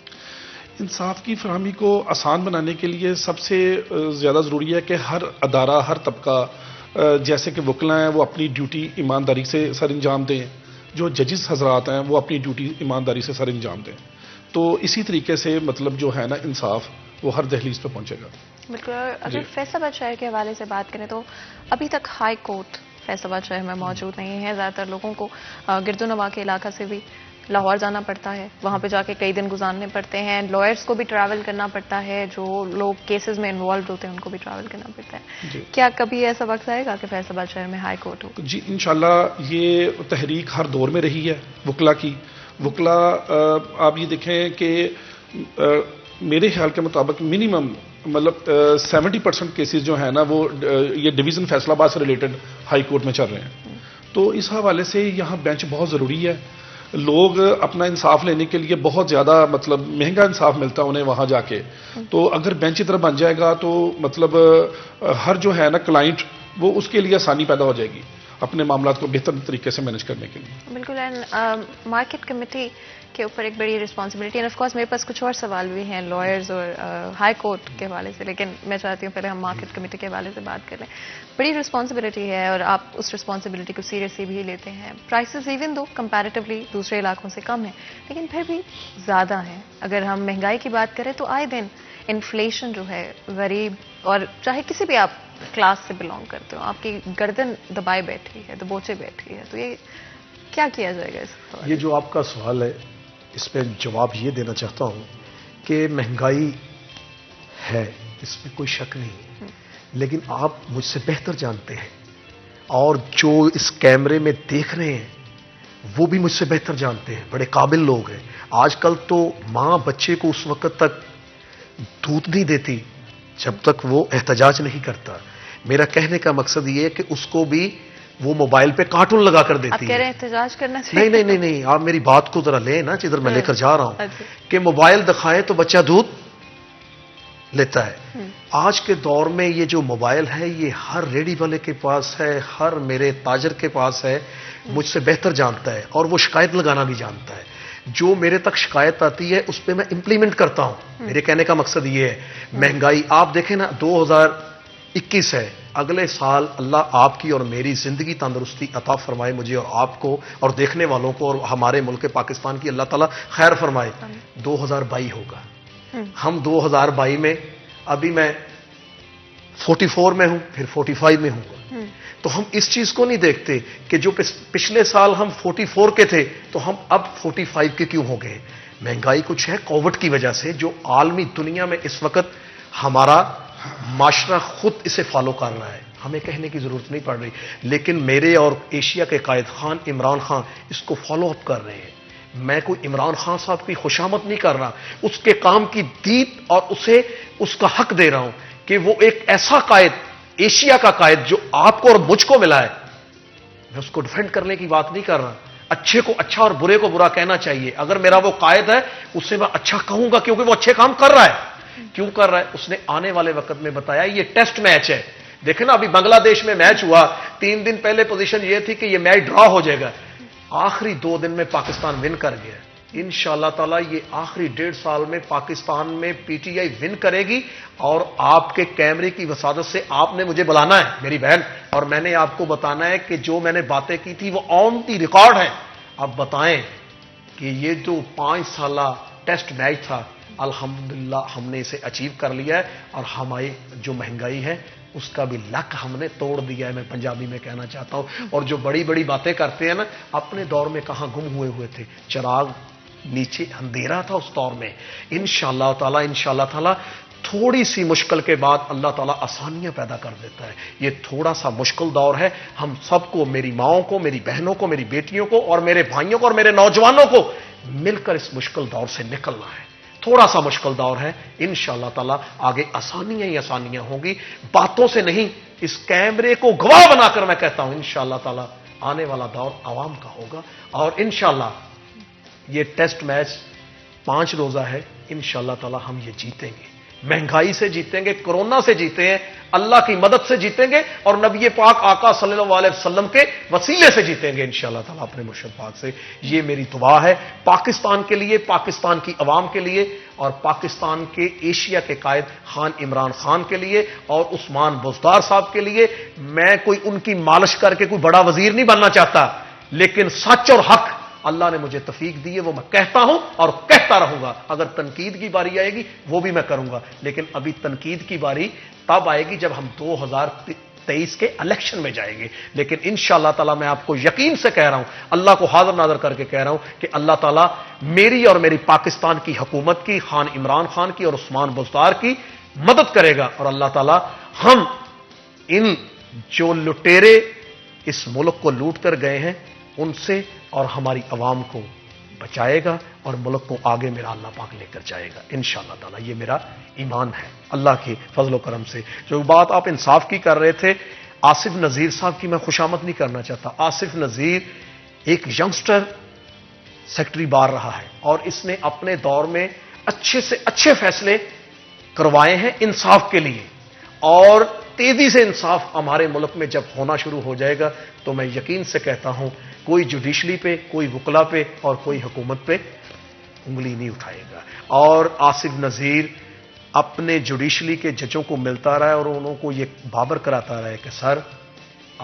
E: انصاف کی فراہمی کو آسان بنانے کے لیے سب سے زیادہ ضروری ہے کہ ہر ادارہ, ہر طبقہ, جیسے کہ وکلا ہیں وہ اپنی ڈیوٹی ایمانداری سے سر انجام دیں, جو ججز حضرات ہیں وہ اپنی ڈیوٹی ایمانداری سے سر انجام دیں. تو اسی طریقے سے مطلب جو ہے نا انصاف وہ ہر دہلیز پہ پہنچے گا.
A: بالکل. اگر فیصل آباد شہر کے حوالے سے بات کریں تو ابھی تک ہائی کورٹ فیصل آباد شہر میں موجود نہیں ہے. زیادہ تر لوگوں کو گرد و نواح کے علاقہ سے بھی لاہور جانا پڑتا ہے, وہاں پہ جا کے کئی دن گزارنے پڑتے ہیں. لائرس کو بھی ٹریول کرنا پڑتا ہے, جو لوگ کیسز میں انوالوڈ ہوتے ہیں ان کو بھی ٹریول کرنا پڑتا ہے.
E: جی.
A: کیا کبھی ایسا وقت آئے گا کہ فیصل آباد شہر میں ہائی کورٹ ہو؟
E: جی انشاءاللہ یہ تحریک ہر دور میں رہی ہے وکلا کی. وکلا آپ یہ دیکھیں کہ میرے خیال کے مطابق منیمم مطلب 70% کیسز جو ہیں نا وہ یہ ڈویژن فیصل آباد سے ریلیٹڈ ہائی کورٹ میں چل رہے ہیں. تو اس حوالے سے یہاں بینچ بہت ضروری ہے. لوگ اپنا انصاف لینے کے لیے بہت زیادہ مطلب مہنگا انصاف ملتا ہے انہیں وہاں جا کے. تو اگر بینچ ادھر بن جائے گا تو مطلب ہر جو ہے نا کلائنٹ وہ اس کے لیے آسانی پیدا ہو جائے گی اپنے معاملات کو بہتر طریقے سے مینج کرنے کے لیے.
A: بالکل. اینڈ مارکیٹ کمیٹی کے اوپر ایک بڑی رسپانسبلٹی, اینڈ آف کورس میرے پاس کچھ اور سوال بھی ہیں لائرز اور ہائی کورٹ کے حوالے سے, لیکن میں چاہتی ہوں پہلے ہم مارکیٹ کمیٹی کے حوالے سے بات کر لیں. بڑی رسپانسبلٹی ہے اور آپ اس رسپانسبلٹی کو سیریسلی بھی لیتے ہیں. پرائسز ایون دو کمپیریٹیولی دوسرے علاقوں سے کم ہیں, لیکن پھر بھی زیادہ ہیں. اگر ہم مہنگائی کی بات کریں تو آئے دن انفلیشن جو ہے, غریب اور چاہے کسی بھی آپ کلاس سے بلانگ کرتے ہو, آپ کی گردن دبائے بیٹھی ہے, دبوچے بیٹھی ہے. تو یہ کیا کیا جائے گا اس سوال؟
F: یہ جو آپ کا سوال ہے اس پہ جواب یہ دینا چاہتا ہوں کہ مہنگائی ہے, اس میں کوئی شک نہیں, لیکن آپ مجھ سے بہتر جانتے ہیں اور جو اس کیمرے میں دیکھ رہے ہیں وہ بھی مجھ سے بہتر جانتے ہیں, بڑے قابل لوگ ہیں. آج کل تو ماں بچے کو اس وقت تک دودھ نہیں دیتی جب تک وہ احتجاج نہیں کرتا. میرا کہنے کا مقصد یہ ہے کہ اس کو بھی وہ موبائل پہ کارٹون لگا کر دیتی ہے.
A: آپ کہہ رہے ہیں احتجاج کرنا چاہیے؟
F: نہیں, آپ میری بات کو ذرا لیں نا, جدھر میں لے کر جا رہا ہوں کہ موبائل دکھائیں تو بچہ دودھ لیتا ہے. آج کے دور میں یہ جو موبائل ہے یہ ہر ریڈی والے کے پاس ہے, ہر میرے تاجر کے پاس ہے, مجھ سے بہتر جانتا ہے اور وہ شکایت لگانا بھی جانتا ہے. جو میرے تک شکایت آتی ہے اس پہ میں امپلیمنٹ کرتا ہوں. میرے کہنے کا مقصد یہ ہے مہنگائی آپ دیکھیں نا 2021 ہے, اگلے سال اللہ آپ کی اور میری زندگی تندرستی عطا فرمائے مجھے اور آپ کو اور دیکھنے والوں کو اور ہمارے ملک پاکستان کی اللہ تعالیٰ خیر فرمائے. 2022 ہوگا. ہم 2022 میں ابھی میں 44 میں ہوں, پھر 45 میں ہوں. تو ہم اس چیز کو نہیں دیکھتے کہ جو پچھلے سال ہم 44 کے تھے تو ہم اب 45 کے کیوں ہو گئے. مہنگائی کچھ ہے کووڈ کی وجہ سے, جو عالمی دنیا میں اس وقت ہمارا معاشرہ خود اسے فالو کر رہا ہے, ہمیں کہنے کی ضرورت نہیں پڑ رہی. لیکن میرے اور ایشیا کے قائد خان عمران خان اس کو فالو اپ کر رہے ہیں. میں کوئی عمران خان صاحب کی خوشامد نہیں کر رہا, اس کے کام کی دید اور اسے اس کا حق دے رہا ہوں کہ وہ ایک ایسا قائد, ایشیا کا قائد جو آپ کو اور مجھ کو ملا ہے. میں اس کو ڈیفینڈ کرنے کی بات نہیں کر رہا. اچھے کو اچھا اور برے کو برا کہنا چاہیے. اگر میرا وہ قائد ہے اس سے میں اچھا کہوں گا کیونکہ وہ اچھے کام کر رہا ہے. کیوں کر رہا ہے؟ اس نے آنے والے وقت میں بتایا یہ ٹیسٹ میچ ہے. دیکھیں نا ابھی بنگلہ دیش میں میچ ہوا, 3 دن پہلے پوزیشن یہ تھی کہ یہ میچ ڈرا ہو جائے گا, آخری 2 دن میں پاکستان ون کر گیا. انشاءاللہ تعالی یہ آخری 1.5 سال میں پاکستان میں پی ٹی آئی ون کرے گی، اور آپ کے کیمرے کی وسادت سے آپ نے مجھے بلانا ہے میری بہن، اور میں نے آپ کو بتانا ہے کہ جو میں نے باتیں کی تھی وہ آن دی ریکارڈ ہے. اب بتائیں کہ یہ جو 5 سالہ ٹیسٹ میچ تھا الحمدللہ ہم نے اسے اچیو کر لیا ہے، اور ہماری جو مہنگائی ہے اس کا بھی لک ہم نے توڑ دیا ہے، میں پنجابی میں کہنا چاہتا ہوں. اور جو بڑی بڑی باتیں کرتے ہیں نا، اپنے دور میں کہاں گم ہوئے تھے، چراغ نیچے اندھیرا تھا اس دور میں. انشاءاللہ تعالی تھوڑی سی مشکل کے بعد اللہ تعالیٰ آسانیاں پیدا کر دیتا ہے. یہ تھوڑا سا مشکل دور ہے، ہم سب کو، میری ماؤں کو، میری بہنوں کو، میری بیٹیوں کو، اور میرے بھائیوں کو، اور میرے نوجوانوں کو مل کر اس مشکل دور سے نکلنا ہے. تھوڑا سا مشکل دور ہے، انشاءاللہ تعالیٰ آگے آسانیاں ہی آسانیاں ہوں گی، باتوں سے نہیں، اس کیمرے کو گواہ بنا کر میں کہتا ہوں انشاءاللہ تعالیٰ آنے والا دور عوام کا ہوگا. اور انشاءاللہ یہ ٹیسٹ میچ 5 روزہ ہے، انشاءاللہ تعالیٰ ہم یہ جیتیں گے. مہنگائی سے جیتیں گے، کورونا سے جیتے ہیں، اللہ کی مدد سے جیتیں گے، اور نبی پاک آقا صلی اللہ علیہ وسلم کے وسیلے سے جیتیں گے انشاءاللہ تعالیٰ اپنے مرشد پاک سے. یہ میری دعا ہے پاکستان کے لیے، پاکستان کی عوام کے لیے، اور پاکستان کے ایشیا کے قائد خان عمران خان کے لیے، اور عثمان بزدار صاحب کے لیے. میں کوئی ان کی مالش کر کے کوئی بڑا وزیر نہیں بننا چاہتا، لیکن سچ اور حق اللہ نے مجھے توفیق دی ہے، وہ میں کہتا ہوں اور کہتا رہوں گا. اگر تنقید کی باری آئے گی وہ بھی میں کروں گا، لیکن ابھی تنقید کی باری تب آئے گی جب ہم 2023 کے الیکشن میں جائیں گے. لیکن انشاءاللہ تعالیٰ میں آپ کو یقین سے کہہ رہا ہوں، اللہ کو حاضر ناظر کر کے کہہ رہا ہوں کہ اللہ تعالیٰ میری اور میری پاکستان کی حکومت کی، خان عمران خان کی اور عثمان بزدار کی مدد کرے گا. اور اللہ تعالیٰ ہم ان جو لٹیرے اس ملک کو لوٹ کر گئے ہیں ان سے اور ہماری عوام کو بچائے گا، اور ملک کو آگے میرا اللہ پاک لے کر جائے گا انشاءاللہ تعالیٰ. یہ میرا ایمان ہے اللہ کے فضل و کرم سے. جو بات آپ انصاف کی کر رہے تھے، آصف نذیر صاحب کی میں خوشامد نہیں کرنا چاہتا. آصف نذیر ایک ینگسٹر سیکٹری بار رہا ہے، اور اس نے اپنے دور میں اچھے سے اچھے فیصلے کروائے ہیں انصاف کے لیے. اور تیزی سے انصاف ہمارے ملک میں جب ہونا شروع ہو جائے گا تو میں یقین سے کہتا ہوں کوئی جوڈیشلی پہ، کوئی وکلا پہ، اور کوئی حکومت پہ انگلی نہیں اٹھائے گا. اور آصف نذیر اپنے جوڈیشلی کے ججوں کو ملتا رہا ہے اور انہوں کو یہ بابر کراتا رہا ہے کہ سر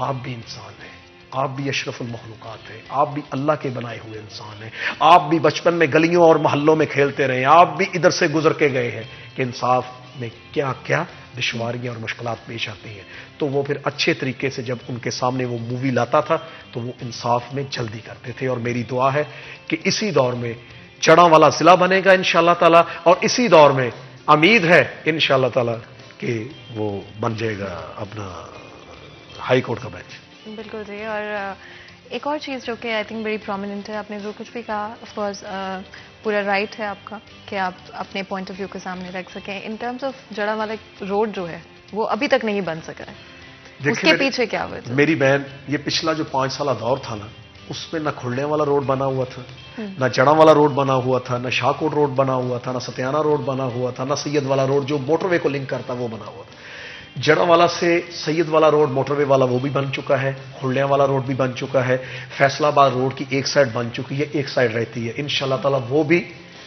F: آپ بھی انسان ہیں، آپ بھی اشرف المخلوقات ہیں، آپ بھی اللہ کے بنائے ہوئے انسان ہیں، آپ بھی بچپن میں گلیوں اور محلوں میں کھیلتے رہے ہیں، آپ بھی ادھر سے گزر کے گئے ہیں کہ انصاف میں کیا کیا دشواریاں اور مشکلات پیش آتی ہیں. تو وہ پھر اچھے طریقے سے جب ان کے سامنے وہ مووی لاتا تھا تو وہ انصاف میں جلدی کرتے تھے. اور میری دعا ہے کہ اسی دور میں چڑا والا ضلع بنے گا انشاءاللہ تعالیٰ، اور اسی دور میں امید ہے انشاءاللہ تعالیٰ کہ وہ بن جائے گا اپنا ہائی کورٹ کا بینچ.
A: بالکل جی. اور ایک اور چیز جو کہ آئی تھنک بڑی پرومیننٹ ہے، آپ نے جو کچھ بھی کہا آف کورس پورا رائٹ ہے آپ کا کہ آپ اپنے پوائنٹ آف ویو کے سامنے رکھ سکیں. ان ٹرمز آف جڑا والا روڈ جو ہے وہ ابھی تک نہیں بن سکا ہے، اس کے پیچھے کیا وجہ؟
F: میری بہن، یہ پچھلا جو 5 سالہ دور تھا نا، اس میں نہ کھلنے والا روڈ بنا ہوا تھا، نہ جڑا والا روڈ بنا ہوا تھا، نہ شاہ کوٹ روڈ بنا ہوا تھا، نہ ستیانہ روڈ بنا ہوا تھا، نہ سید والا روڈ جو موٹر وے کو لنک کرتا وہ بنا ہوا تھا. جڑا والا سے سید والا روڈ موٹر وے والا وہ بھی بن چکا ہے، کھلنے والا روڈ بھی بن چکا ہے، فیصل آباد روڈ کی ایک سائڈ بن چکی ہے، ایک سائڈ رہتی ہے. انشاءاللہ تعالیٰ وہ بھی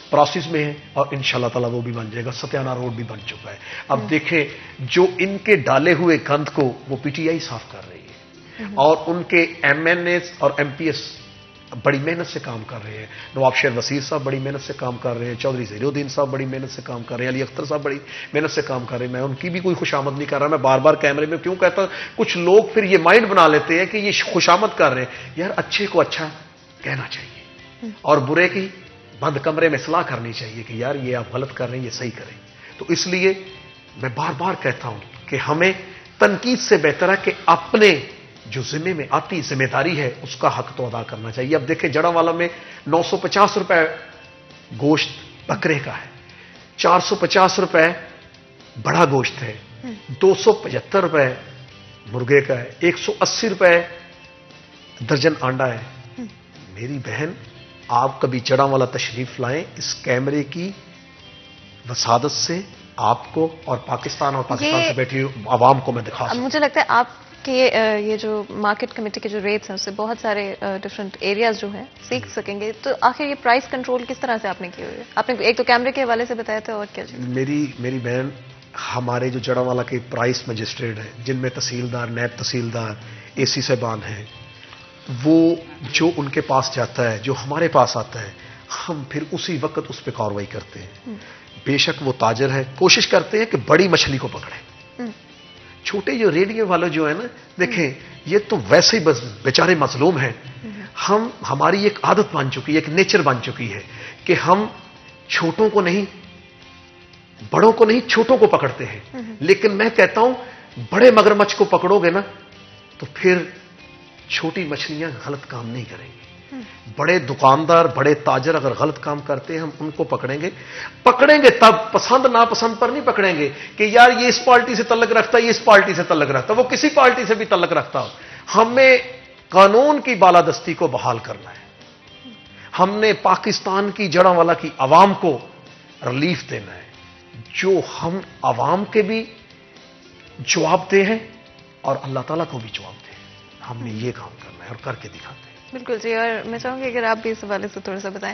F: پروسیس میں ہے اور انشاءاللہ تعالیٰ وہ بھی بن جائے گا. ستیانہ روڈ بھی بن چکا ہے. اب دیکھیں جو ان کے ڈالے ہوئے گند کو وہ پی ٹی آئی صاف کر رہی ہے، اور ان کے ایم این ایز اور ایم پی ایس بڑی محنت سے کام کر رہے ہیں. نواب شیر وسیر صاحب بڑی محنت سے کام کر رہے ہیں، چودھری ذیل الدین صاحب بڑی محنت سے کام کر رہے ہیں، علی اختر صاحب بڑی محنت سے کام کر رہے ہیں. میں ان کی بھی کوئی خوشامد نہیں کر رہا، میں بار بار کیمرے میں کیوں کہتا ہوں. کچھ لوگ پھر یہ مائنڈ بنا لیتے ہیں کہ یہ خوشامد کر رہے ہیں. یار اچھے کو اچھا کہنا چاہیے اور برے کی بند کمرے میں اصلاح کرنی چاہیے کہ یار یہ آپ غلط کر رہے ہیں، یہ صحیح کریں. تو اس لیے میں بار بار کہتا ہوں کہ ہمیں تنقید سے بہتر ہے کہ اپنے جو ذمے میں آتی ذمہ داری ہے اس کا حق تو ادا کرنا چاہیے. اب دیکھیں جڑا والا میں 950 روپے گوشت بکرے کا ہے، 450 روپے بڑا گوشت ہے، 275 روپے مرغے کا ہے، 180 روپے درجن آنڈا ہے. میری بہن آپ کبھی جڑا والا تشریف لائیں، اس کیمرے کی وسادت سے آپ کو اور پاکستان سے بیٹھی عوام کو میں دکھا سکتا ہوں.
A: مجھے لگتا ہے آپ کہ یہ جو مارکیٹ کمیٹی کے جو ریٹس ہیں اس سے بہت سارے ڈفرینٹ ایریاز جو ہیں سیکھ سکیں گے. تو آخر یہ پرائس کنٹرول کس طرح سے آپ نے کی ہوئی ہے؟ آپ نے ایک تو کیمرے کے حوالے سے بتایا تھا، اور کیا چیز؟
F: میری بہن، ہمارے جو جڑاوالا کے پرائس مجسٹریٹ ہیں، جن میں تحصیلدار، نیب تحصیلدار، اے سی صاحبان ہیں، وہ جو ان کے پاس جاتا ہے، جو ہمارے پاس آتا ہے، ہم پھر اسی وقت اس پہ کارروائی کرتے ہیں. بے شک وہ تاجر ہے، کوشش کرتے ہیں کہ بڑی مچھلی کو پکڑیں. چھوٹے جو ریڈیو والے جو ہیں نا، دیکھیں یہ تو ویسے ہی بس بیچارے مظلوم ہیں. ہماری ایک عادت بن چکی ہے، ایک نیچر بن چکی ہے کہ ہم چھوٹوں کو نہیں، بڑوں کو نہیں، چھوٹوں کو پکڑتے ہیں. لیکن میں کہتا ہوں بڑے مگرمچھ کو پکڑو گے نا تو پھر چھوٹی مچھلیاں غلط کام نہیں کریں گی. بڑے دکاندار، بڑے تاجر اگر غلط کام کرتے ہیں ہم ان کو پکڑیں گے تب پسند ناپسند پر نہیں پکڑیں گے کہ یار یہ اس پارٹی سے تعلق رکھتا ہے، یہ اس پارٹی سے تعلق رکھتا ہے، وہ کسی پارٹی سے بھی تعلق رکھتا ہو. ہمیں قانون کی بالادستی کو بحال کرنا ہے. ہم نے پاکستان کی جڑاوالا کی عوام کو ریلیف دینا ہے، جو ہم عوام کے بھی جواب دے ہیں اور اللہ تعالیٰ کو بھی جواب دے. ہم نے یہ کام کرنا ہے اور کر کے دکھاتے ہیں.
A: بالکل جی. اور میں چاہوں گی اگر آپ بھی اس حوالے سے تھوڑا سا بتائیں،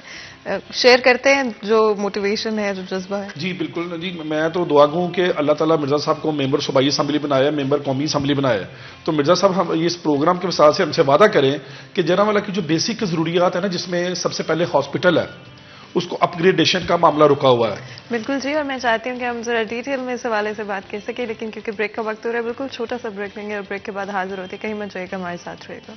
A: شیئر کرتے ہیں جو موٹیویشن ہے، جو جذبہ ہے.
E: جی بالکل جی. میں تو دعا گوں کہ اللہ تعالیٰ مرزا صاحب کو ممبر صوبائی اسمبلی بنایا، ممبر قومی اسمبلی بنایا. تو مرزا صاحب ہم اس پروگرام کے وسائل سے ہم سے وعدہ کریں کہ جڑاوالا کی جو بیسک ضروریات ہیں نا، جس میں سب سے پہلے ہاسپٹل ہے، اس کو اپ گریڈیشن کا معاملہ رکا ہوا ہے.
A: بالکل جی. اور میں چاہتی ہوں کہ ہم ذرا ڈیٹیل میں اس حوالے سے بات کر سکیں، لیکن کیونکہ بریک کا وقت ہو رہا ہے، بالکل چھوٹا سا بریک لیں گے اور بریک کے بعد حاضر ہوتے ہیں. کہیں مت جائے گا، ہمارے ساتھ رہے گا.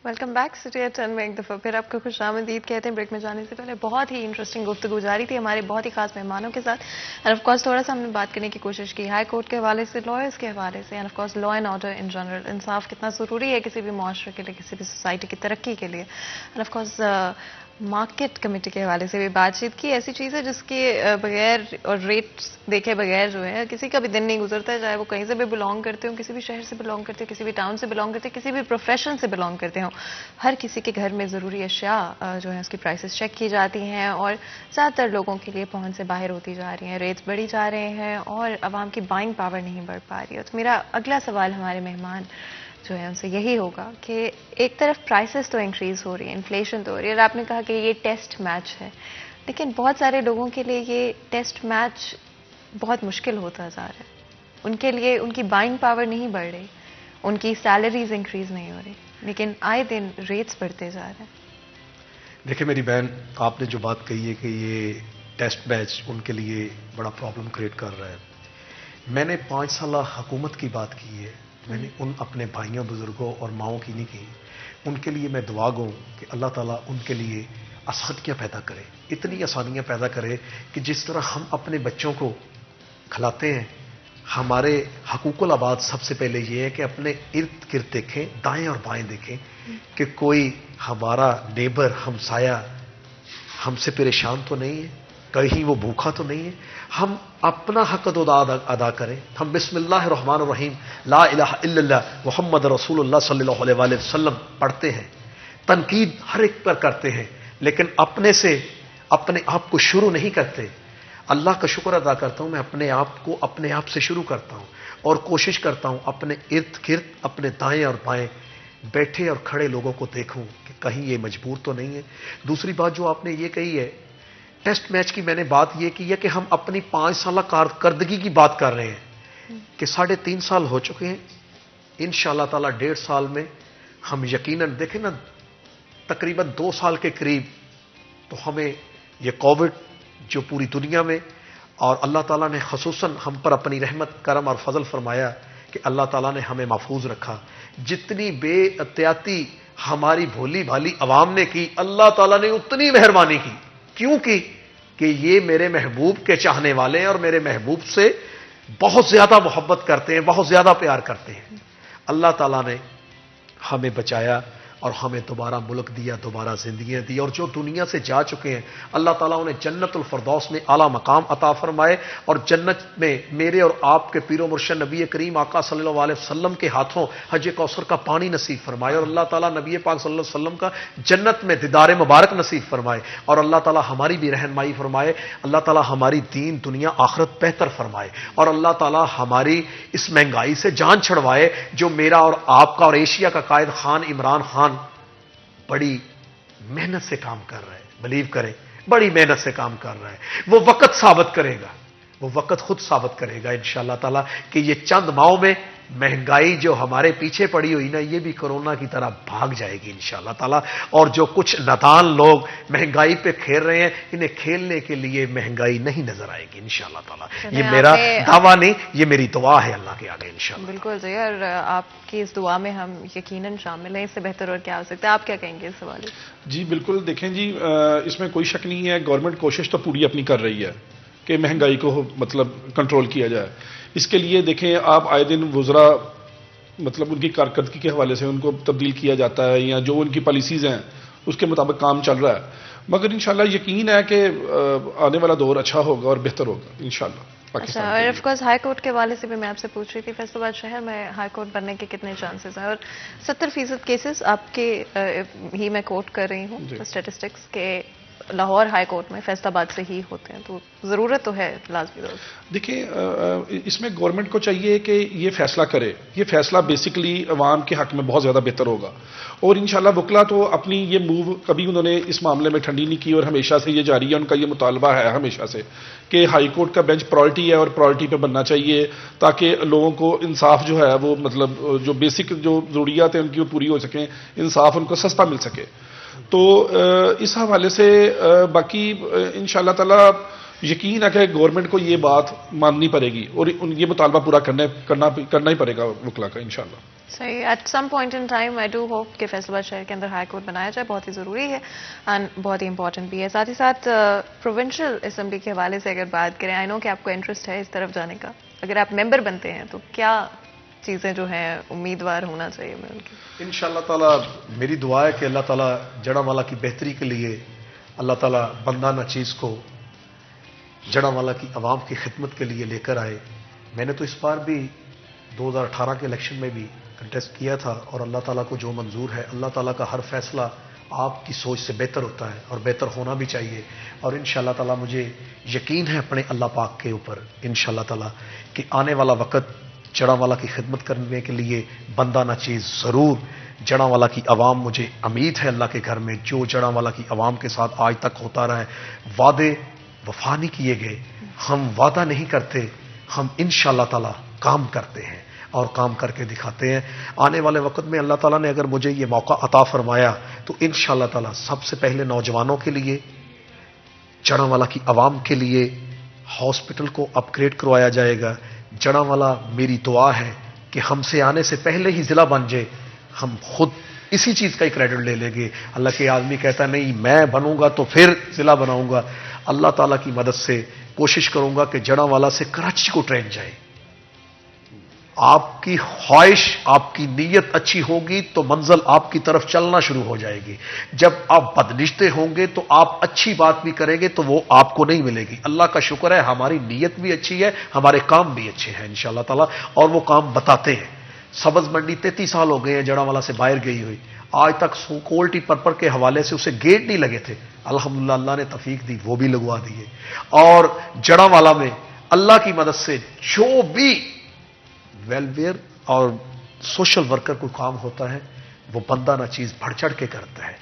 A: Welcome back. سٹی ایٹ 10 میں ایک دفعہ پھر آپ کو خوش آمدید کہتے ہیں. بریک میں جانے سے پہلے بہت ہی انٹرسٹنگ گفتگو جاری تھی ہمارے بہت ہی خاص مہمانوں کے ساتھ. اینڈ آف کورس تھوڑا سا ہم نے بات کرنے کی کوشش کی ہائی کورٹ کے حوالے سے، لائرس کے حوالے سے، and of course law and order in general. انصاف کتنا ضروری ہے کسی بھی معاشرے کے لیے، کسی بھی سوسائٹی کی ترقی کے لیے. And of course market committee کے حوالے سے بھی بات چیت کی. ایسی چیز ہے جس کے بغیر اور ریٹس دیکھے بغیر جو ہے کسی کا بھی دن نہیں گزرتا، چاہے وہ کہیں سے بھی بلانگ کرتے ہوں، کسی بھی شہر سے بلانگ کرتے ہوں، کسی بھی ٹاؤن سے بلانگ کرتے ہوں، کسی بھی پروفیشن سے بلانگ کرتے ہوں. ہر کسی کے گھر میں ضروری اشیاء جو ہیں اس کی پرائسز چیک کی جاتی ہیں، اور زیادہ تر لوگوں کے لیے پہنچ سے باہر ہوتی جا رہی ہیں، ریٹس بڑھی جا رہے ہیں اور عوام کی بائنگ پاور نہیں بڑھ پا رہی ہے. تو میرا اگلا سوال ہمارے مہمان جو ہے ان سے یہی ہوگا کہ ایک طرف پرائسز تو انکریز ہو رہی ہے، انفلیشن تو ہو رہی ہے، اور آپ نے کہا کہ یہ ٹیسٹ میچ ہے، لیکن بہت سارے لوگوں کے لیے یہ ٹیسٹ میچ بہت مشکل ہوتا جا رہا ہے. ان کے لیے ان کی بائنگ پاور نہیں بڑھ رہی، ان کی سیلریز انکریز نہیں ہو رہی، لیکن آئے دن ریٹس بڑھتے جا رہے ہیں.
F: دیکھیں میری بہن، آپ نے جو بات کہی ہے کہ یہ ٹیسٹ میچ ان کے لیے بڑا پرابلم کریٹ کر رہا ہے. میں نے 5 سالہ حکومت کی بات کی ہے، میں نے ان اپنے بھائیوں، بزرگوں اور ماؤں کی نہیں کی. ان کے لیے میں دعا گوں کہ اللہ تعالیٰ ان کے لیے آسانیاں پیدا کرے، اتنی آسانیاں پیدا کرے کہ جس طرح ہم اپنے بچوں کو کھلاتے ہیں. ہمارے حقوق العباد سب سے پہلے یہ ہے کہ اپنے ارد گرد دیکھیں، دائیں اور بائیں دیکھیں کہ کوئی ہمارا نیبر، ہمسایہ ہم سے پریشان تو نہیں ہے، کہیں وہ بھوکا تو نہیں ہے. ہم اپنا حق ادا کریں. ہم بسم اللہ الرحمن الرحیم، لا الہ الا اللہ محمد رسول اللہ صلی اللہ علیہ وآلہ وسلم پڑھتے ہیں. تنقید ہر ایک پر کرتے ہیں، لیکن اپنے سے اپنے آپ کو شروع نہیں کرتے. اللہ کا شکر ادا کرتا ہوں، میں اپنے آپ کو اپنے آپ سے شروع کرتا ہوں اور کوشش کرتا ہوں اپنے ارد گرد، اپنے دائیں اور بائیں بیٹھے اور کھڑے لوگوں کو دیکھوں کہ کہیں یہ مجبور تو نہیں ہے. دوسری بات جو آپ نے یہ کہی ہے ٹیسٹ میچ کی، میں نے بات یہ کی ہے کہ ہم اپنی 5 سالہ کارکردگی کی بات کر رہے ہیں کہ 3.5 سال ہو چکے ہیں. انشاءاللہ تعالی 1.5 سال میں ہم یقیناً دیکھیں نا، تقریباً 2 سال کے قریب تو ہمیں یہ کووڈ جو پوری دنیا میں، اور اللہ تعالیٰ نے خصوصاً ہم پر اپنی رحمت، کرم اور فضل فرمایا کہ اللہ تعالیٰ نے ہمیں محفوظ رکھا. جتنی بے احتیاطی ہماری بھولی بھالی عوام نے کی، اللہ تعالیٰ نے اتنی مہربانی کی. کیوں کی؟ کہ یہ میرے محبوب کے چاہنے والے ہیں اور میرے محبوب سے بہت زیادہ محبت کرتے ہیں، بہت زیادہ پیار کرتے ہیں. اللہ تعالیٰ نے ہمیں بچایا اور ہمیں دوبارہ ملک دیا، دوبارہ زندگیاں دی، اور جو دنیا سے جا چکے ہیں اللہ تعالیٰ انہیں جنت الفردوس میں اعلیٰ مقام عطا فرمائے، اور جنت میں میرے اور آپ کے پیر و مرشد نبی کریم آقا صلی اللہ علیہ وسلم کے ہاتھوں حج کوثر کا پانی نصیب فرمائے، اور اللہ تعالیٰ نبی پاک صلی اللہ علیہ وسلم کا جنت میں دیدار مبارک نصیب فرمائے، اور اللہ تعالیٰ ہماری بھی رہنمائی فرمائے، اللہ تعالیٰ ہماری دین دنیا آخرت بہتر فرمائے، اور اللہ تعالیٰ ہماری اس مہنگائی سے جان چھڑوائے جو میرا اور آپ کا اور ایشیا کا قائد خان عمران خان بڑی محنت سے کام کر رہا ہے، بلیو کریں بڑی محنت سے کام کر رہا ہے، وہ وقت ثابت کرے گا، وہ وقت خود ثابت کرے گا انشاءاللہ تعالیٰ کہ یہ چند ماہوں میں مہنگائی جو ہمارے پیچھے پڑی ہوئی نا یہ بھی کورونا کی طرح بھاگ جائے گی انشاءاللہ تعالیٰ، اور جو کچھ نادان لوگ مہنگائی پہ کھیل رہے ہیں انہیں کھیلنے کے لیے مہنگائی نہیں نظر آئے گی انشاءاللہ تعالیٰ، یہ میرا دعویٰ نہیں، یہ میری دعا ہے اللہ کے آگے انشاءاللہ۔
A: بالکل جی، اور آپ کی اس دعا میں ہم یقیناً شامل ہیں، اس سے بہتر اور کیا ہو سکتا ہے؟ آپ کیا کہیں گے اس حوالے؟
E: جی بالکل، دیکھیں جی اس میں کوئی شک نہیں ہے، گورنمنٹ کوشش تو پوری اپنی کر رہی ہے کہ مہنگائی کو مطلب کنٹرول کیا جائے، اس کے لیے دیکھیں آپ آئے دن وزراء مطلب ان کی کارکردگی کے حوالے سے ان کو تبدیل کیا جاتا ہے یا جو ان کی پالیسیز ہیں اس کے مطابق کام چل رہا ہے، مگر انشاءاللہ یقین ہے کہ آنے والا دور اچھا ہوگا اور بہتر ہوگا انشاءاللہ۔
A: اچھا، اور آف کورس ہائی کورٹ کے حوالے سے بھی میں آپ سے پوچھ رہی تھی، فیصل آباد شہر میں ہائی کورٹ بننے کے کتنے چانسز ہیں؟ اور 70% کیسز آپ کے ہی میں کوٹ کر رہی ہوں اسٹیٹسٹکس کے لاہور ہائی کورٹ میں فیصل آباد سے ہی ہوتے ہیں، تو ضرورت تو ہے لازمی طور سے۔
E: دیکھیں اس میں گورنمنٹ کو چاہیے کہ یہ فیصلہ کرے، یہ فیصلہ بیسکلی عوام کے حق میں بہت زیادہ بہتر ہوگا، اور انشاءاللہ وکلا تو اپنی یہ موو کبھی انہوں نے اس معاملے میں ٹھنڈی نہیں کی، اور ہمیشہ سے یہ جاری ہے، ان کا یہ مطالبہ ہے ہمیشہ سے کہ ہائی کورٹ کا بینچ پرائرٹی ہے اور پرائرٹی پہ بننا چاہیے تاکہ لوگوں کو انصاف جو ہے وہ مطلب جو بیسک جو ضروریات ہیں ان کی وہ پوری ہو سکیں، انصاف ان کو سستا مل سکے۔ تو اس حوالے سے باقی انشاءاللہ تعالیٰ یقین ہے کہ گورنمنٹ کو یہ بات ماننی پڑے گی اور یہ مطالبہ پورا کرنا ہی پڑے گا وکلا کا انشاءاللہ۔
A: صحیح، at some point in time I do hope کہ فیصل آباد شہر کے اندر ہائی کورٹ بنایا جائے، بہت ہی ضروری ہے اینڈ بہت ہی امپورٹنٹ بھی ہے۔ ساتھ ہی ساتھ پروونشل اسمبلی کے حوالے سے اگر بات کریں، آئی نو کہ آپ کو انٹرسٹ ہے اس طرف جانے کا، اگر آپ ممبر بنتے ہیں تو کیا چیزیں جو ہیں امیدوار ہونا چاہیے میں ان کی؟
F: انشاءاللہ تعالیٰ میری دعا ہے کہ اللہ تعالیٰ جڑا والا کی بہتری کے لیے اللہ تعالیٰ بندہ نہ چیز کو جڑا والا کی عوام کی خدمت کے لیے لے کر آئے۔ میں نے تو اس بار بھی 2018 کے الیکشن میں بھی کنٹیسٹ کیا تھا، اور اللہ تعالیٰ کو جو منظور ہے، اللہ تعالیٰ کا ہر فیصلہ آپ کی سوچ سے بہتر ہوتا ہے اور بہتر ہونا بھی چاہیے، اور انشاءاللہ تعالیٰ مجھے یقین ہے اپنے اللہ پاک کے اوپر انشاءاللہ تعالیٰ کہ آنے والا وقت جڑا والا کی خدمت کرنے کے لیے بندہ نہ چیز ضرور جڑا والا کی عوام، مجھے امید ہے اللہ کے گھر میں جو جڑا والا کی عوام کے ساتھ آج تک ہوتا رہا ہے، وعدے وفا نہیں کیے گئے، ہم وعدہ نہیں کرتے، ہم انشاءاللہ تعالیٰ کام کرتے ہیں اور کام کر کے دکھاتے ہیں۔ آنے والے وقت میں اللہ تعالیٰ نے اگر مجھے یہ موقع عطا فرمایا تو انشاءاللہ تعالیٰ سب سے پہلے نوجوانوں کے لیے، جڑا والا کی عوام کے لیے ہاسپٹل کو اپ گریڈ کروایا جائے گا۔ جڑا والا میری دعا ہے کہ ہم سے آنے سے پہلے ہی ضلع بن جائے، ہم خود اسی چیز کا ہی کریڈٹ لے لیں گے۔ اللہ کے آدمی کہتا نہیں میں بنوں گا تو پھر ضلع بناؤں گا، اللہ تعالیٰ کی مدد سے کوشش کروں گا کہ جڑا والا سے کراچی کو ٹرین جائے۔ آپ کی خواہش، آپ کی نیت اچھی ہوگی تو منزل آپ کی طرف چلنا شروع ہو جائے گی۔ جب آپ بدنشتے ہوں گے تو آپ اچھی بات بھی کریں گے تو وہ آپ کو نہیں ملے گی۔ اللہ کا شکر ہے ہماری نیت بھی اچھی ہے، ہمارے کام بھی اچھے ہیں انشاءاللہ تعالیٰ، اور وہ کام بتاتے ہیں۔ سبز منڈی 33 سال ہو گئے ہیں جڑا والا سے باہر گئی ہوئی، آج تک سکیورٹی پرپر کے حوالے سے اسے گیٹ نہیں لگے تھے، الحمدللہ اللہ نے توفیق دی وہ بھی لگوا دیے۔ اور جڑا والا میں اللہ کی مدد سے جو بھی ویلفیئر اور سوشل ورکر کو کام ہوتا ہے وہ بندہ نہ چیز بڑھ چڑھ کے کرتا ہے،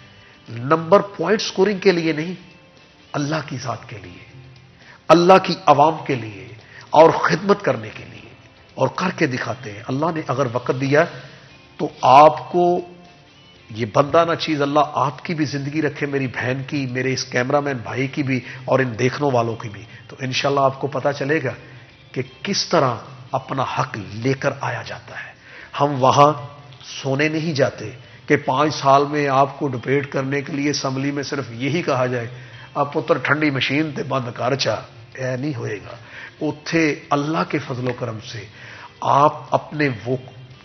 F: نمبر پوائنٹ سکورنگ کے لیے نہیں، اللہ کی ذات کے لیے، اللہ کی عوام کے لیے اور خدمت کرنے کے لیے، اور کر کے دکھاتے ہیں۔ اللہ نے اگر وقت دیا تو آپ کو یہ بندہ نہ چیز اللہ آپ کی بھی زندگی رکھے، میری بہن کی، میرے اس کیمرہ مین بھائی کی بھی، اور ان دیکھنے والوں کی بھی، تو انشاءاللہ آپ کو پتا چلے گا کہ کس طرح اپنا حق لے کر آیا جاتا ہے۔ ہم وہاں سونے نہیں جاتے کہ 5 سال میں آپ کو ڈپیٹ کرنے کے لیے اسمبلی میں صرف یہی کہا جائے آپ پتر ٹھنڈی مشین تے بند کر چا، اے نہیں ہوئے گا۔ اتھے اللہ کے فضل و کرم سے آپ اپنے وہ